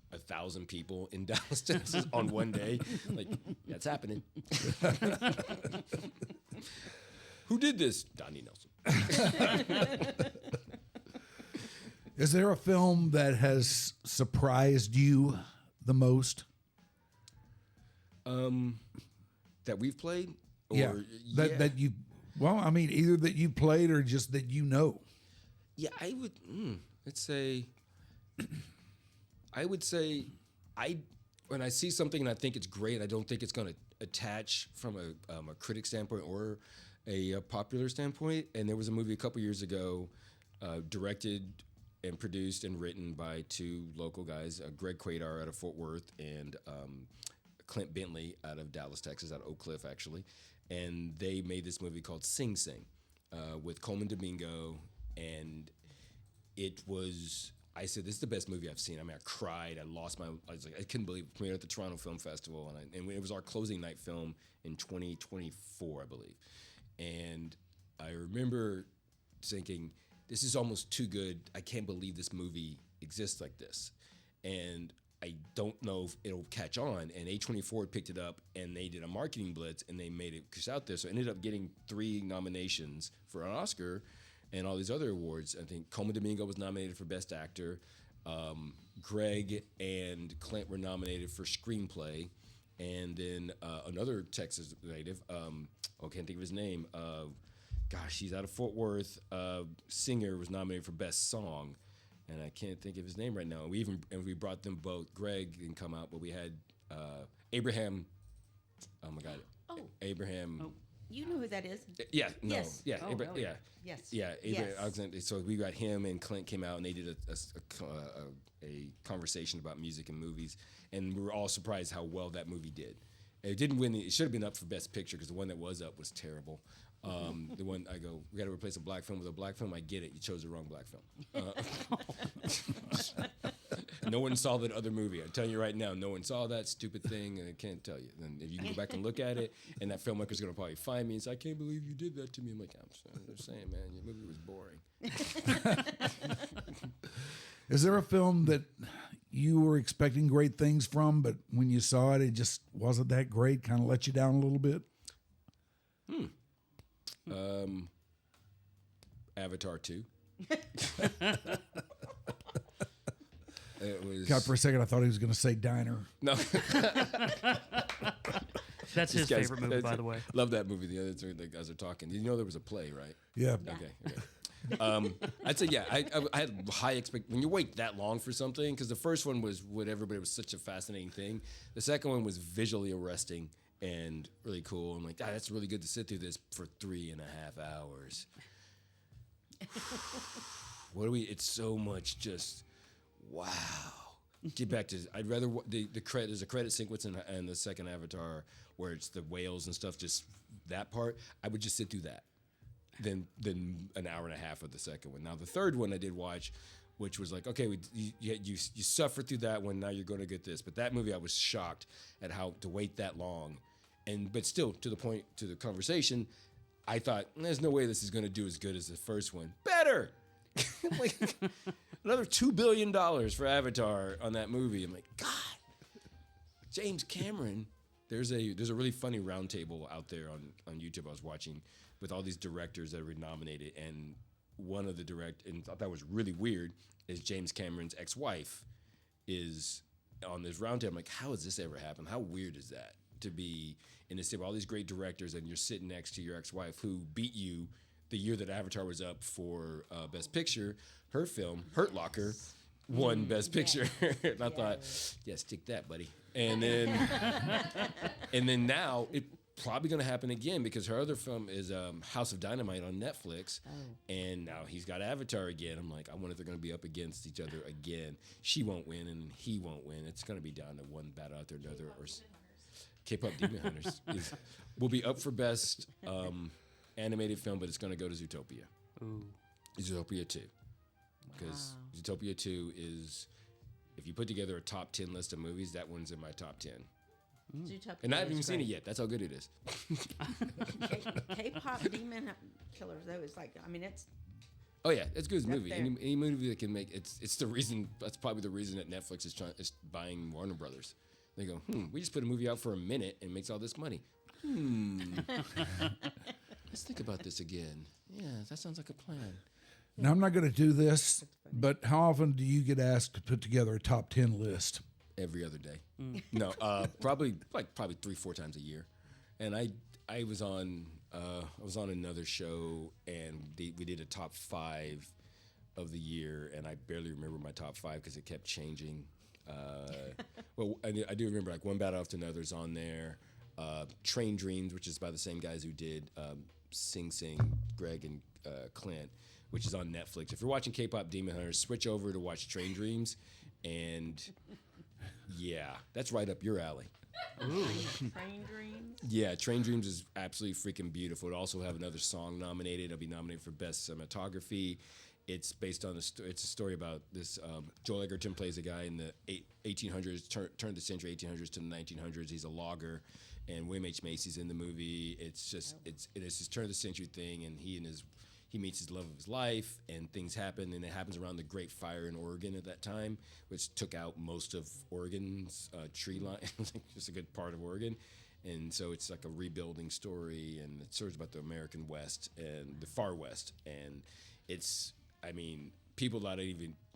[SPEAKER 5] 1,000 people in Dallas, Texas on one day. Like, that's happening. Who did this? Donnie Nelson.
[SPEAKER 2] Is there a film that has surprised you the most?
[SPEAKER 5] That we've played? Or,
[SPEAKER 2] yeah. That you, well, I mean, either that you played or just that you know.
[SPEAKER 5] Yeah, I would say when I see something and I think it's great, I don't think it's going to attach from a critic standpoint or a popular standpoint. And there was a movie a couple years ago, directed and produced and written by 2 local guys, Greg Quaidar out of Fort Worth and Clint Bentley out of Dallas, Texas, out of Oak Cliff, actually. And they made this movie called Sing Sing with Coleman Domingo. And it was, I said, this is the best movie I've seen. I mean, I cried. I was like, I couldn't believe it. Premiered at the Toronto Film Festival. And it was our closing night film in 2024, I believe. And I remember thinking, this is almost too good. I can't believe this movie exists like this. And I don't know if it'll catch on. And A24 picked it up, and they did a marketing blitz, and they made it out there. So it ended up getting 3 nominations for an Oscar and all these other awards. I think Coleman Domingo was nominated for Best Actor. Greg and Clint were nominated for Screenplay. And then another Texas native, I can't think of his name. He's out of Fort Worth. Singer was nominated for Best Song, and I can't think of his name right now. And we brought them both. Greg didn't come out, but we had Abraham. Oh my God.
[SPEAKER 7] Oh.
[SPEAKER 5] Abraham.
[SPEAKER 7] Oh. You know who that is?
[SPEAKER 5] Yeah. No.
[SPEAKER 7] Yes.
[SPEAKER 5] Yeah.
[SPEAKER 7] Oh,
[SPEAKER 5] Abraham,
[SPEAKER 7] really?
[SPEAKER 5] yeah.
[SPEAKER 7] Yes.
[SPEAKER 5] Yeah. Abraham
[SPEAKER 7] Yes.
[SPEAKER 5] Alexander. So we got him and Clint came out, and they did a conversation about music and movies, and we were all surprised how well that movie did. It didn't win. It should have been up for Best Picture because the one that was up was terrible. The one I go, we got to replace a black film with a black film. I get it. You chose the wrong black film. No one saw that other movie. I'm telling you right now, no one saw that stupid thing, and I can't tell you. And if you can go back and look at it, and that filmmaker's going to probably find me and say, I can't believe you did that to me. I'm like, I'm just saying, man, your movie was boring.
[SPEAKER 2] Is there a film that you were expecting great things from, but when you saw it, it just wasn't that great, kind of let you down a little bit?
[SPEAKER 5] Avatar 2. It was.
[SPEAKER 2] God, for a second, I thought he was going to say Diner.
[SPEAKER 5] No.
[SPEAKER 6] That's his favorite movie, by the way.
[SPEAKER 5] Love that movie. The other 2 the guys are talking. You know there was a play, right?
[SPEAKER 2] Yeah.
[SPEAKER 5] Okay. I'd say, yeah, I had high expectations. When you wait that long for something, because the first one was what everybody was such a fascinating thing. The second one was visually arresting and really cool. I'm like, that's really good to sit through this for 3.5 hours. It's so much just, wow. Get back to, I'd rather, there's a credit sequence in the second Avatar where it's the whales and stuff, just that part. I would just sit through that. than an hour and a half of the second one. Now the third one I did watch, which was like, okay, you suffer through that one, now you're going to get this. But that movie, I was shocked at how to wait that long, but still to the point to the conversation, I thought there's no way this is going to do as good as the first one. Better. Like, another $2 billion for Avatar on that movie. I'm like, God, James Cameron. There's a really funny roundtable out there on YouTube I was watching with all these directors that were nominated, and one of the and I thought that was really weird, is James Cameron's ex-wife is on this roundtable. I'm like, how has this ever happened? How weird is that to be in this table, all these great directors, and you're sitting next to your ex-wife who beat you the year that Avatar was up for Best Picture. Her film, Hurt Locker, won Best Picture. And I thought, yeah, stick that, buddy. And then now it probably going to happen again because her other film is House of Dynamite on Netflix. And now he's got Avatar again. I'm like, I wonder if they're going to be up against each other again. She won't win and he won't win. It's going to be down to one battle after another. Or K-pop Demon Hunters will be up for Best Animated Film, but it's going to go to Zootopia.
[SPEAKER 6] Ooh.
[SPEAKER 5] Zootopia 2. Because Zootopia 2 is, if you put together a top 10 list of movies, that one's in my top 10.
[SPEAKER 7] Zootopia
[SPEAKER 5] And I haven't even
[SPEAKER 7] is
[SPEAKER 5] seen it
[SPEAKER 7] great.
[SPEAKER 5] yet. That's how good it is.
[SPEAKER 7] K-pop Demon Killers, though, is like, I mean, it's
[SPEAKER 5] Oh yeah, it's a good
[SPEAKER 7] Up
[SPEAKER 5] movie.
[SPEAKER 7] there.
[SPEAKER 5] Any movie that can make it's the reason. That's probably the reason that Netflix is buying Warner Brothers. They go, we just put a movie out for a minute and makes all this money. Let's think about this again. Yeah, that sounds like a plan.
[SPEAKER 2] Now, I'm not going to do this, but how often do you get asked to put together a top 10 list?
[SPEAKER 5] Every other day. No, probably 3-4 times a year. And I was on another show and we did a top 5 of the year, and I barely remember my top 5 because it kept changing. Well, I do remember like One Battle After Another's on there. Train Dreams, which is by the same guys who did Sing Sing, Greg and Clint, which is on Netflix. If you're watching K-pop Demon Hunters, switch over to watch Train Dreams, and yeah, that's right up your alley.
[SPEAKER 7] Train Dreams.
[SPEAKER 5] Yeah, Train Dreams is absolutely freaking beautiful. It'll also have another song nominated. It'll be nominated for Best Cinematography. It's based on it's a story about this. Joel Edgerton plays a guy in the 1800s, turned the century 1800s to the 1900s. He's a logger, and William H. Macy's in the movie. It's just it's his turn of the century thing, and he meets his love of his life, and things happen, and it happens around the Great Fire in Oregon at that time, which took out most of Oregon's tree line. Just a good part of Oregon. And so it's like a rebuilding story, and it serves about the American West and the Far West. And it's, I mean, people that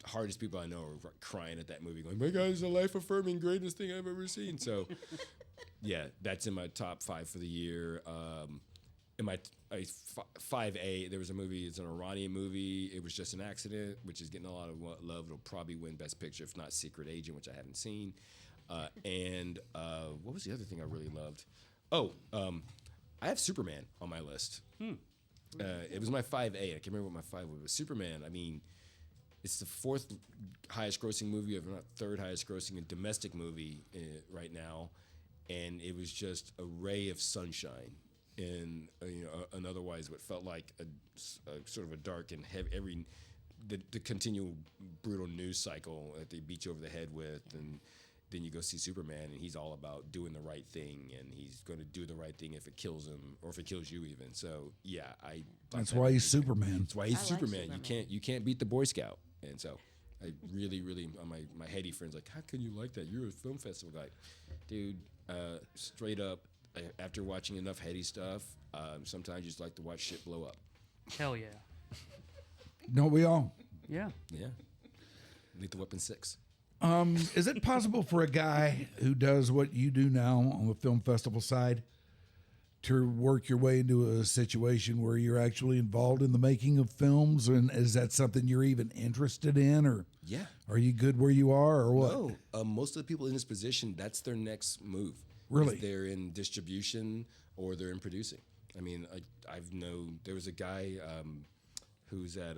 [SPEAKER 5] hardest people I know are crying at that movie going, my God, it's the life-affirming greatest thing I've ever seen. So, yeah, that's in my top 5 for the year. In my 5A, there was a movie, it's an Iranian movie. It was just an accident, which is getting a lot of love. It'll probably win Best Picture, if not Secret Agent, which I haven't seen. And what was the other thing I really loved? I have Superman on my list. It was my 5A. I can't remember what my 5 was. Superman, I mean, it's the 4th highest grossing movie, if not 3rd highest grossing domestic movie right now. And it was just a ray of sunshine in an otherwise what felt like a sort of a dark and heavy, the continual brutal news cycle that they beat you over the head with, and then you go see Superman, and he's all about doing the right thing, and he's going to do the right thing if it kills him or if it kills you even. So yeah,
[SPEAKER 2] That's why he's Superman.
[SPEAKER 5] That's why he's
[SPEAKER 7] like
[SPEAKER 5] Superman.
[SPEAKER 7] Superman.
[SPEAKER 5] You can't beat the Boy Scout, and so I really my heady friends like, how can you like that? You're a film festival guy, dude. Straight up. After watching enough heady stuff, sometimes you just like to watch shit blow up.
[SPEAKER 6] Hell yeah.
[SPEAKER 2] Don't we all?
[SPEAKER 6] Yeah.
[SPEAKER 5] Yeah. Lethal Weapon 6.
[SPEAKER 2] Is it possible for a guy who does what you do now on the film festival side to work your way into a situation where you're actually involved in the making of films? And is that something you're even interested in, or
[SPEAKER 5] Yeah.
[SPEAKER 2] are you good where you are, or what?
[SPEAKER 5] No. Most of the people in this position, that's their next move.
[SPEAKER 2] Really?
[SPEAKER 5] Is they're in distribution or they're in producing. I mean, there was a guy who's at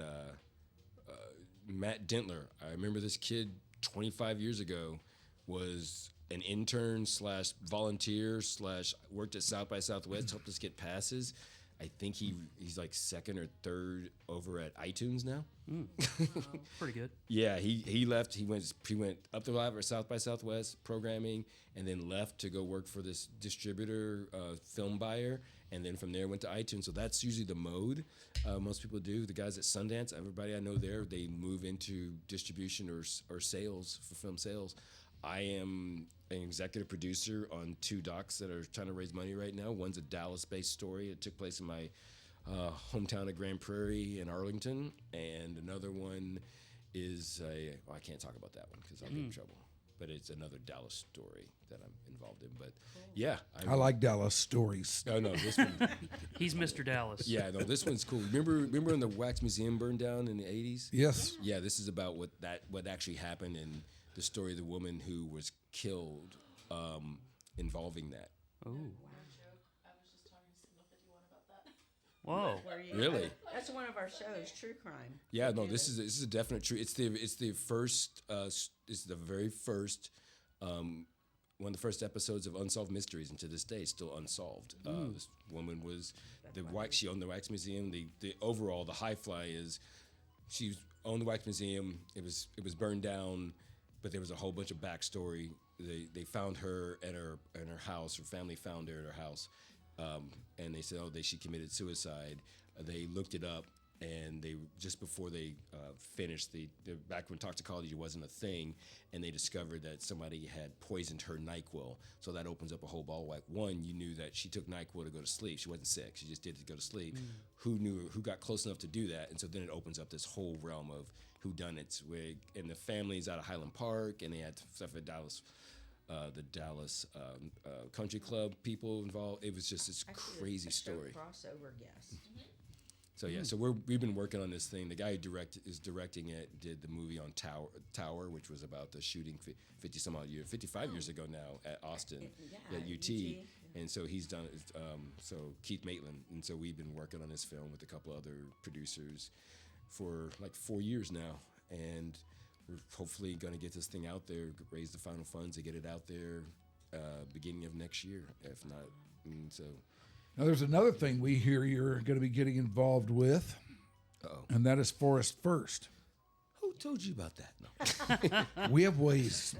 [SPEAKER 5] Matt Dentler. I remember this kid 25 years ago was an intern / volunteer / worked at South by Southwest, helped us get passes. I think he's like second or third over at iTunes now.
[SPEAKER 6] Pretty good.
[SPEAKER 5] Yeah, he left. He went up to South by Southwest programming, and then left to go work for this distributor, film buyer, and then from there went to iTunes. So that's usually the mode most people do. The guys at Sundance, everybody I know there, they move into distribution or sales for film sales. I am an executive producer on 2 docs that are trying to raise money right now. One's a Dallas-based story. It took place in my hometown of Grand Prairie in Arlington, and another one is I can't talk about that one because I'll get in trouble. But it's another Dallas story that I'm involved in. But yeah,
[SPEAKER 2] I like Dallas stories.
[SPEAKER 5] Oh no, this one.
[SPEAKER 6] He's Mr. Dallas.
[SPEAKER 5] Yeah, no, this one's cool. Remember when the Wax Museum burned down in the 80s?
[SPEAKER 2] Yes.
[SPEAKER 5] Yeah, this is about what actually happened and the story of the woman who was killed involving that.
[SPEAKER 6] Oh.
[SPEAKER 8] I was just talking to Signal 51 about that.
[SPEAKER 6] Whoa.
[SPEAKER 7] Where you-
[SPEAKER 5] Really?
[SPEAKER 7] That's one of our shows, True Crime.
[SPEAKER 5] Yeah, no, this is a definite true. It's the first. It's the very first. One of the first episodes of Unsolved Mysteries, and to this day, still unsolved. This woman was she owned the Wax Museum. The overall, the high fly is she owned the Wax Museum. It was burned down, but there was a whole bunch of backstory. They found her at her house. Her family found her at her house, and they said, she committed suicide. They looked it up, and they just before they finished back when toxicology wasn't a thing, and they discovered that somebody had poisoned her NyQuil. So that opens up a whole ball of wax. One, you knew that she took NyQuil to go to sleep. She wasn't sick. She just did it to go to sleep. Who got close enough to do that? And so then it opens up this whole realm of whodunits. And the family's out of Highland Park, and they had stuff at Dallas. The Dallas Country Club people involved. It was just this crazy story.
[SPEAKER 7] Crossover guest.
[SPEAKER 5] So yeah, so we've been working on this thing. The guy who is directing it did the movie on Tower, which was about the shooting 55 years ago now at Austin, at UT. And so he's done it. So Keith Maitland, and so we've been working on this film with a couple other producers for like 4 years now, and we're hopefully going to get this thing out there, raise the final funds to get it out there beginning of next year, if not. So.
[SPEAKER 2] Now, there's another thing we hear you're going to be getting involved with, and that is Forest First.
[SPEAKER 5] Who told you about that? No.
[SPEAKER 2] We have ways.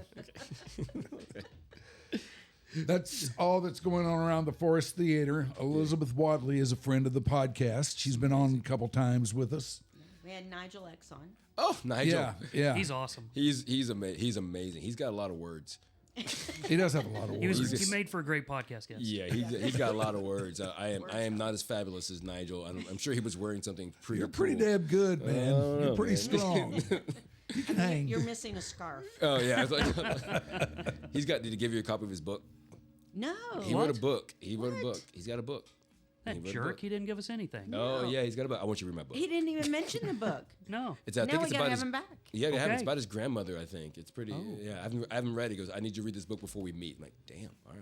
[SPEAKER 2] That's all that's going on around the Forest Theater. Elizabeth Wadley is a friend of the podcast. She's been on a couple times with us.
[SPEAKER 7] We had Nigel X on.
[SPEAKER 5] Oh, Nigel.
[SPEAKER 2] Yeah.
[SPEAKER 6] He's awesome.
[SPEAKER 5] He's amazing. He's got a lot of words.
[SPEAKER 2] He does have a lot of words.
[SPEAKER 6] He made for a great podcast guest.
[SPEAKER 5] Yeah, he's got a lot of words. I am not as fabulous as Nigel. I'm sure he was wearing something pretty.
[SPEAKER 2] You're pretty
[SPEAKER 5] cool.
[SPEAKER 2] damn good, man. You're pretty strong. You can hang.
[SPEAKER 7] You're missing a scarf.
[SPEAKER 5] Oh yeah, I was like, Did he give you a copy of his book?
[SPEAKER 7] No.
[SPEAKER 5] He wrote a book. He's got a book.
[SPEAKER 6] That jerk, he didn't give us anything.
[SPEAKER 5] Oh yeah, he's got a book. I want you to read my book.
[SPEAKER 7] He didn't even mention the book.
[SPEAKER 6] No.
[SPEAKER 5] I think
[SPEAKER 7] Now we
[SPEAKER 5] it's
[SPEAKER 7] gotta
[SPEAKER 5] about
[SPEAKER 7] have him back.
[SPEAKER 5] Yeah, we have it. It's
[SPEAKER 6] Okay.
[SPEAKER 5] about his grandmother. I think it's pretty. Yeah, I haven't read it. He goes, I need you to read this book before we meet. I'm like, damn. All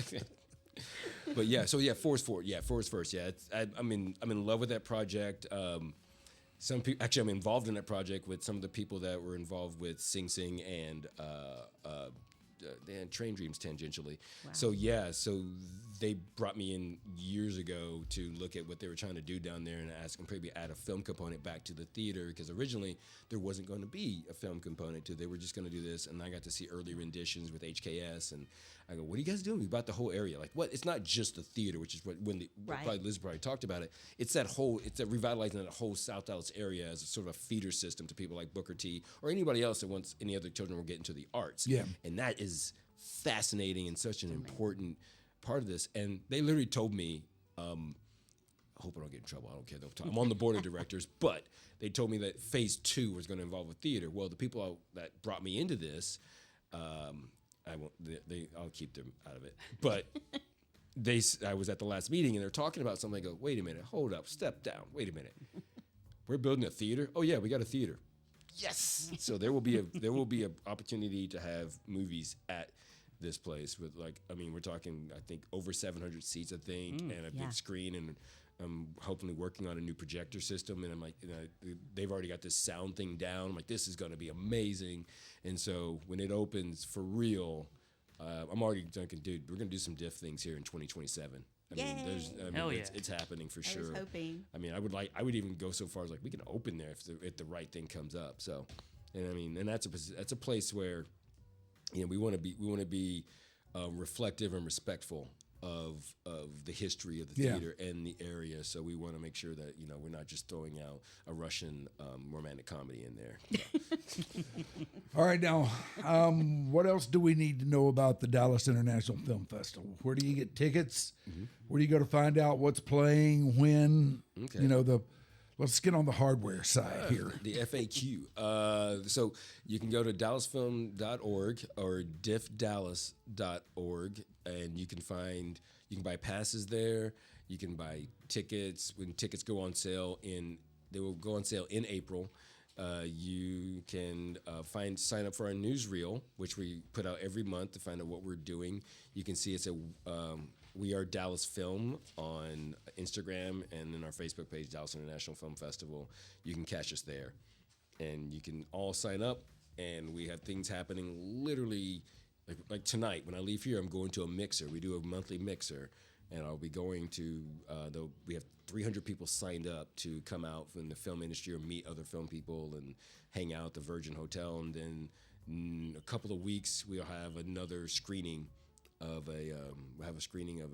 [SPEAKER 5] right. But yeah, so yeah, Forest First. Yeah, I'm in love with that project. Some people actually, I'm involved in that project with some of the people that were involved with Sing Sing and Train Dreams tangentially.
[SPEAKER 7] Wow.
[SPEAKER 5] So they brought me in years ago to look at what they were trying to do down there and ask them maybe add a film component back to the theater, because originally there wasn't going to be a film component to it. They were just going to do this, and I got to see early renditions with HKS, and I go, what are you guys doing? We bought the whole area. Like, what? It's not just the theater, which is
[SPEAKER 7] Right.
[SPEAKER 5] Liz probably talked about it. It's that revitalizing that whole South Dallas area as a sort of a feeder system to people like Booker T or anybody else that wants any other children will get into the arts.
[SPEAKER 2] Yeah.
[SPEAKER 5] And that is fascinating and such an important part of this. And they literally told me, I hope I don't get in trouble. I don't care. I'm on the board of directors, but they told me that phase 2 was going to involve a theater. Well, the people that brought me into this, I'll keep them out of it. But I was at the last meeting and they're talking about something. I go, wait a minute, hold up, step down. Wait a minute. We're building a theater? Oh yeah, we got a theater. Yes. So there will be a opportunity to have movies at this place with we're talking, I think, over 700 seats, I think, and a big screen, and I'm hopefully working on a new projector system, and I'm like, they've already got this sound thing down. I'm like, this is going to be amazing. And so when it opens for real, I'm already thinking, dude, we're gonna do some DIFF things here in 2027. I mean,
[SPEAKER 6] Hell yeah.
[SPEAKER 5] it's happening for sure.
[SPEAKER 7] I was hoping.
[SPEAKER 5] I mean, I would even go so far as like we can open there if the right thing comes up. So, and I mean, and that's a place where, you know, we want to be reflective and respectful of the history of the theater and the area. So we want to make sure that, you know, we're not just throwing out a Russian romantic comedy in there. So.
[SPEAKER 2] All right, now, what else do we need to know about the Dallas International Film Festival? Where do you get tickets? Where do you go to find out what's playing, when?
[SPEAKER 5] Okay.
[SPEAKER 2] You know, let's get on the hardware side here.
[SPEAKER 5] The FAQ. So you can go to dallasfilm.org or diffdallas.org, and you can buy passes there. You can buy tickets when tickets go on sale they will go on sale in April. You can sign up for our newsreel, which we put out every month to find out what we're doing. You can see it's We Are Dallas Film on Instagram and in our Facebook page, Dallas International Film Festival. You can catch us there. And you can all sign up, and we have things happening literally, like tonight. When I leave here, I'm going to a mixer. We do a monthly mixer, and I'll be going to, we have 300 people signed up to come out from the film industry or meet other film people and hang out at the Virgin Hotel. And then in a couple of weeks, we'll have another screening of a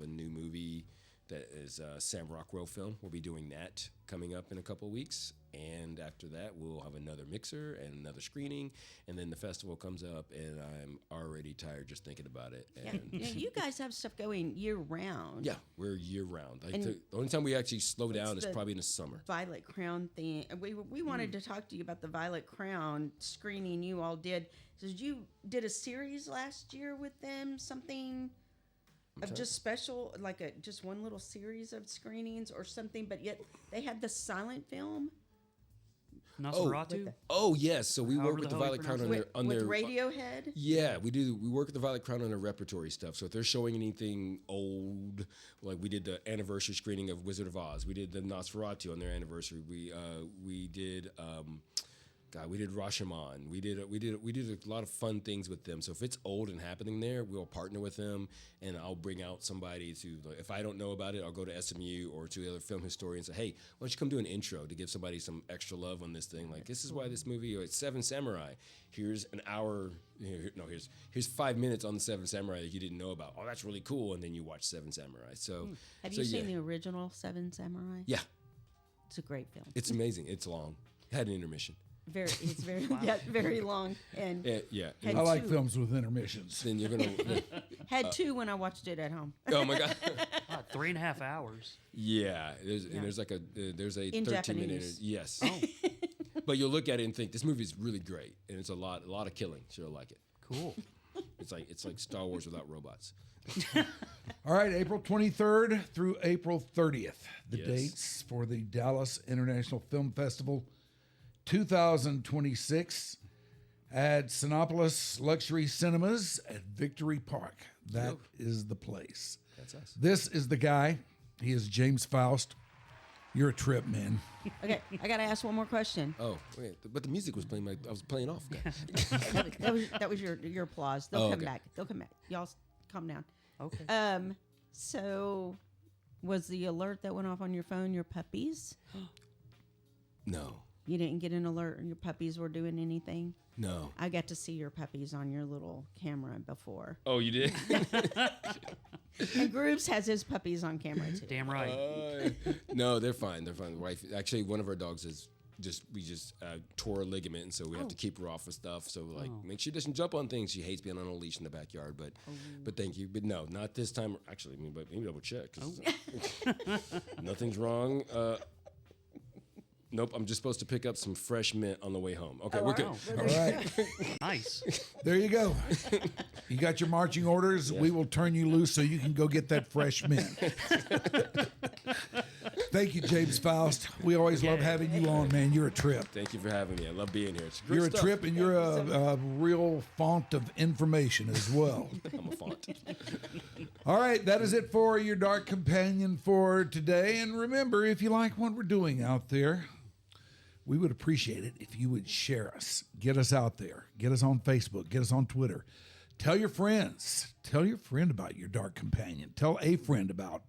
[SPEAKER 5] new movie that is a Sam Rockwell film. We'll be doing that coming up in a couple of weeks, and after that we'll have another mixer and another screening, and then the festival comes up, and I'm already tired just thinking about it. And
[SPEAKER 7] You guys have stuff going year round.
[SPEAKER 5] yeah, we're year round.
[SPEAKER 7] And
[SPEAKER 5] The only time we actually slow down is probably in the summer.
[SPEAKER 7] Violet Crown thing. We wanted to talk to you about the Violet Crown screening you all did. So you did a series last year with them, something of just special, like just one little series of screenings or something, but yet they had the silent film.
[SPEAKER 6] Nosferatu?
[SPEAKER 5] Oh yes, so we
[SPEAKER 6] However
[SPEAKER 5] work with
[SPEAKER 6] the
[SPEAKER 5] the
[SPEAKER 6] hell you
[SPEAKER 5] Violet Crown
[SPEAKER 6] pronounce
[SPEAKER 5] on
[SPEAKER 7] With
[SPEAKER 5] their
[SPEAKER 7] Radiohead.
[SPEAKER 5] Yeah, we do. We work with the Violet Crown on their repertory stuff. So if they're showing anything old, like we did the anniversary screening of Wizard of Oz, we did the Nosferatu on their anniversary. We did we did Rashomon. We did a lot of fun things with them. So if it's old and happening there, we'll partner with them, and I'll bring out somebody to. If I don't know about it, I'll go to SMU or to the other film historians and say, hey, why don't you come do an intro to give somebody some extra love on this thing? Like, this is why this movie, it's Seven Samurai. Here's an hour. Here's 5 minutes on the Seven Samurai that you didn't know about. Oh, that's really cool. And then you watch Seven Samurai. So
[SPEAKER 7] Have you seen the original Seven Samurai?
[SPEAKER 5] Yeah,
[SPEAKER 7] It's a great film.
[SPEAKER 5] it's amazing. It's long. It had an intermission.
[SPEAKER 7] It's very very long, and
[SPEAKER 5] Yeah.
[SPEAKER 7] Had
[SPEAKER 2] I like
[SPEAKER 7] two.
[SPEAKER 2] films with intermissions.
[SPEAKER 5] Then you're gonna.
[SPEAKER 7] had two when I watched it at home.
[SPEAKER 5] Oh my god.
[SPEAKER 6] 3.5 hours.
[SPEAKER 5] Yeah, there's like there's a
[SPEAKER 7] In
[SPEAKER 5] 13-minute.
[SPEAKER 7] Japanese.
[SPEAKER 5] Yes. But you'll look at it and think this movie is really great, and it's a lot of killing. So you'll like it.
[SPEAKER 6] Cool.
[SPEAKER 5] It's like Star Wars without robots.
[SPEAKER 2] All right, April 23rd through April 30th, the
[SPEAKER 5] Yes.
[SPEAKER 2] dates for the Dallas International Film Festival 2026 at Sinopolis Luxury Cinemas at Victory Park. That is the place.
[SPEAKER 5] That's us.
[SPEAKER 2] This is the guy. He is James Faust. You're a trip, man.
[SPEAKER 7] Okay, I gotta ask one more question.
[SPEAKER 5] Oh wait, but the music was playing. I was playing off.
[SPEAKER 7] That was your applause. They'll come
[SPEAKER 5] okay.
[SPEAKER 7] back. They'll come back. Y'all calm down.
[SPEAKER 6] Okay.
[SPEAKER 7] So was the alert that went off on your phone your puppies?
[SPEAKER 5] No.
[SPEAKER 7] You didn't get an alert and your puppies were doing anything?
[SPEAKER 5] No.
[SPEAKER 7] I got to see your puppies on your little camera before.
[SPEAKER 5] Oh, you did?
[SPEAKER 7] And Grubes has his puppies on camera too.
[SPEAKER 6] Damn right.
[SPEAKER 5] No, they're fine. They're fine. Wife, actually, one of our dogs is we just tore a ligament, and so we have to keep her off of stuff. So make sure she doesn't jump on things. She hates being on a leash in the backyard. But thank you. But no, not this time. Actually, but maybe double check. 'Cause nothing's wrong. Nope, I'm just supposed to pick up some fresh mint on the way home. Okay, we're good.
[SPEAKER 2] All right.
[SPEAKER 6] Nice.
[SPEAKER 2] There you go. You got your marching orders. We will turn you loose so you can go get that fresh mint. Thank you, James Faust. We always love having you on, man. You're a trip.
[SPEAKER 5] Thank you for having me. I love being here. It's great
[SPEAKER 2] You're
[SPEAKER 5] stuff.
[SPEAKER 2] a trip, and you're a real font of information as well.
[SPEAKER 5] I'm a font.
[SPEAKER 2] All right, that is it for your Dark Companion for today. And remember, if you like what we're doing out there, we would appreciate it if you would share us. Get us out there. Get us on Facebook. Get us on Twitter. Tell your friends. Tell your friend about Your Dark Companion. Tell a friend about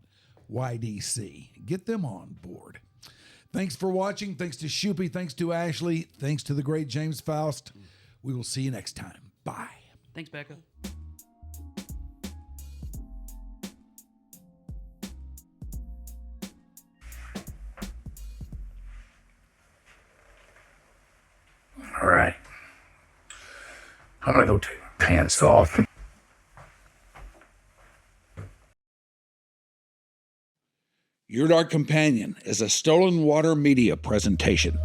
[SPEAKER 2] YDC. Get them on board. Thanks for watching. Thanks to Shoopy. Thanks to Ashley. Thanks to the great James Faust. We will see you next time. Bye.
[SPEAKER 6] Thanks, Becca.
[SPEAKER 1] All right. I'm gonna go take my pants off. Your Dark Companion is a Stolen Water Media presentation.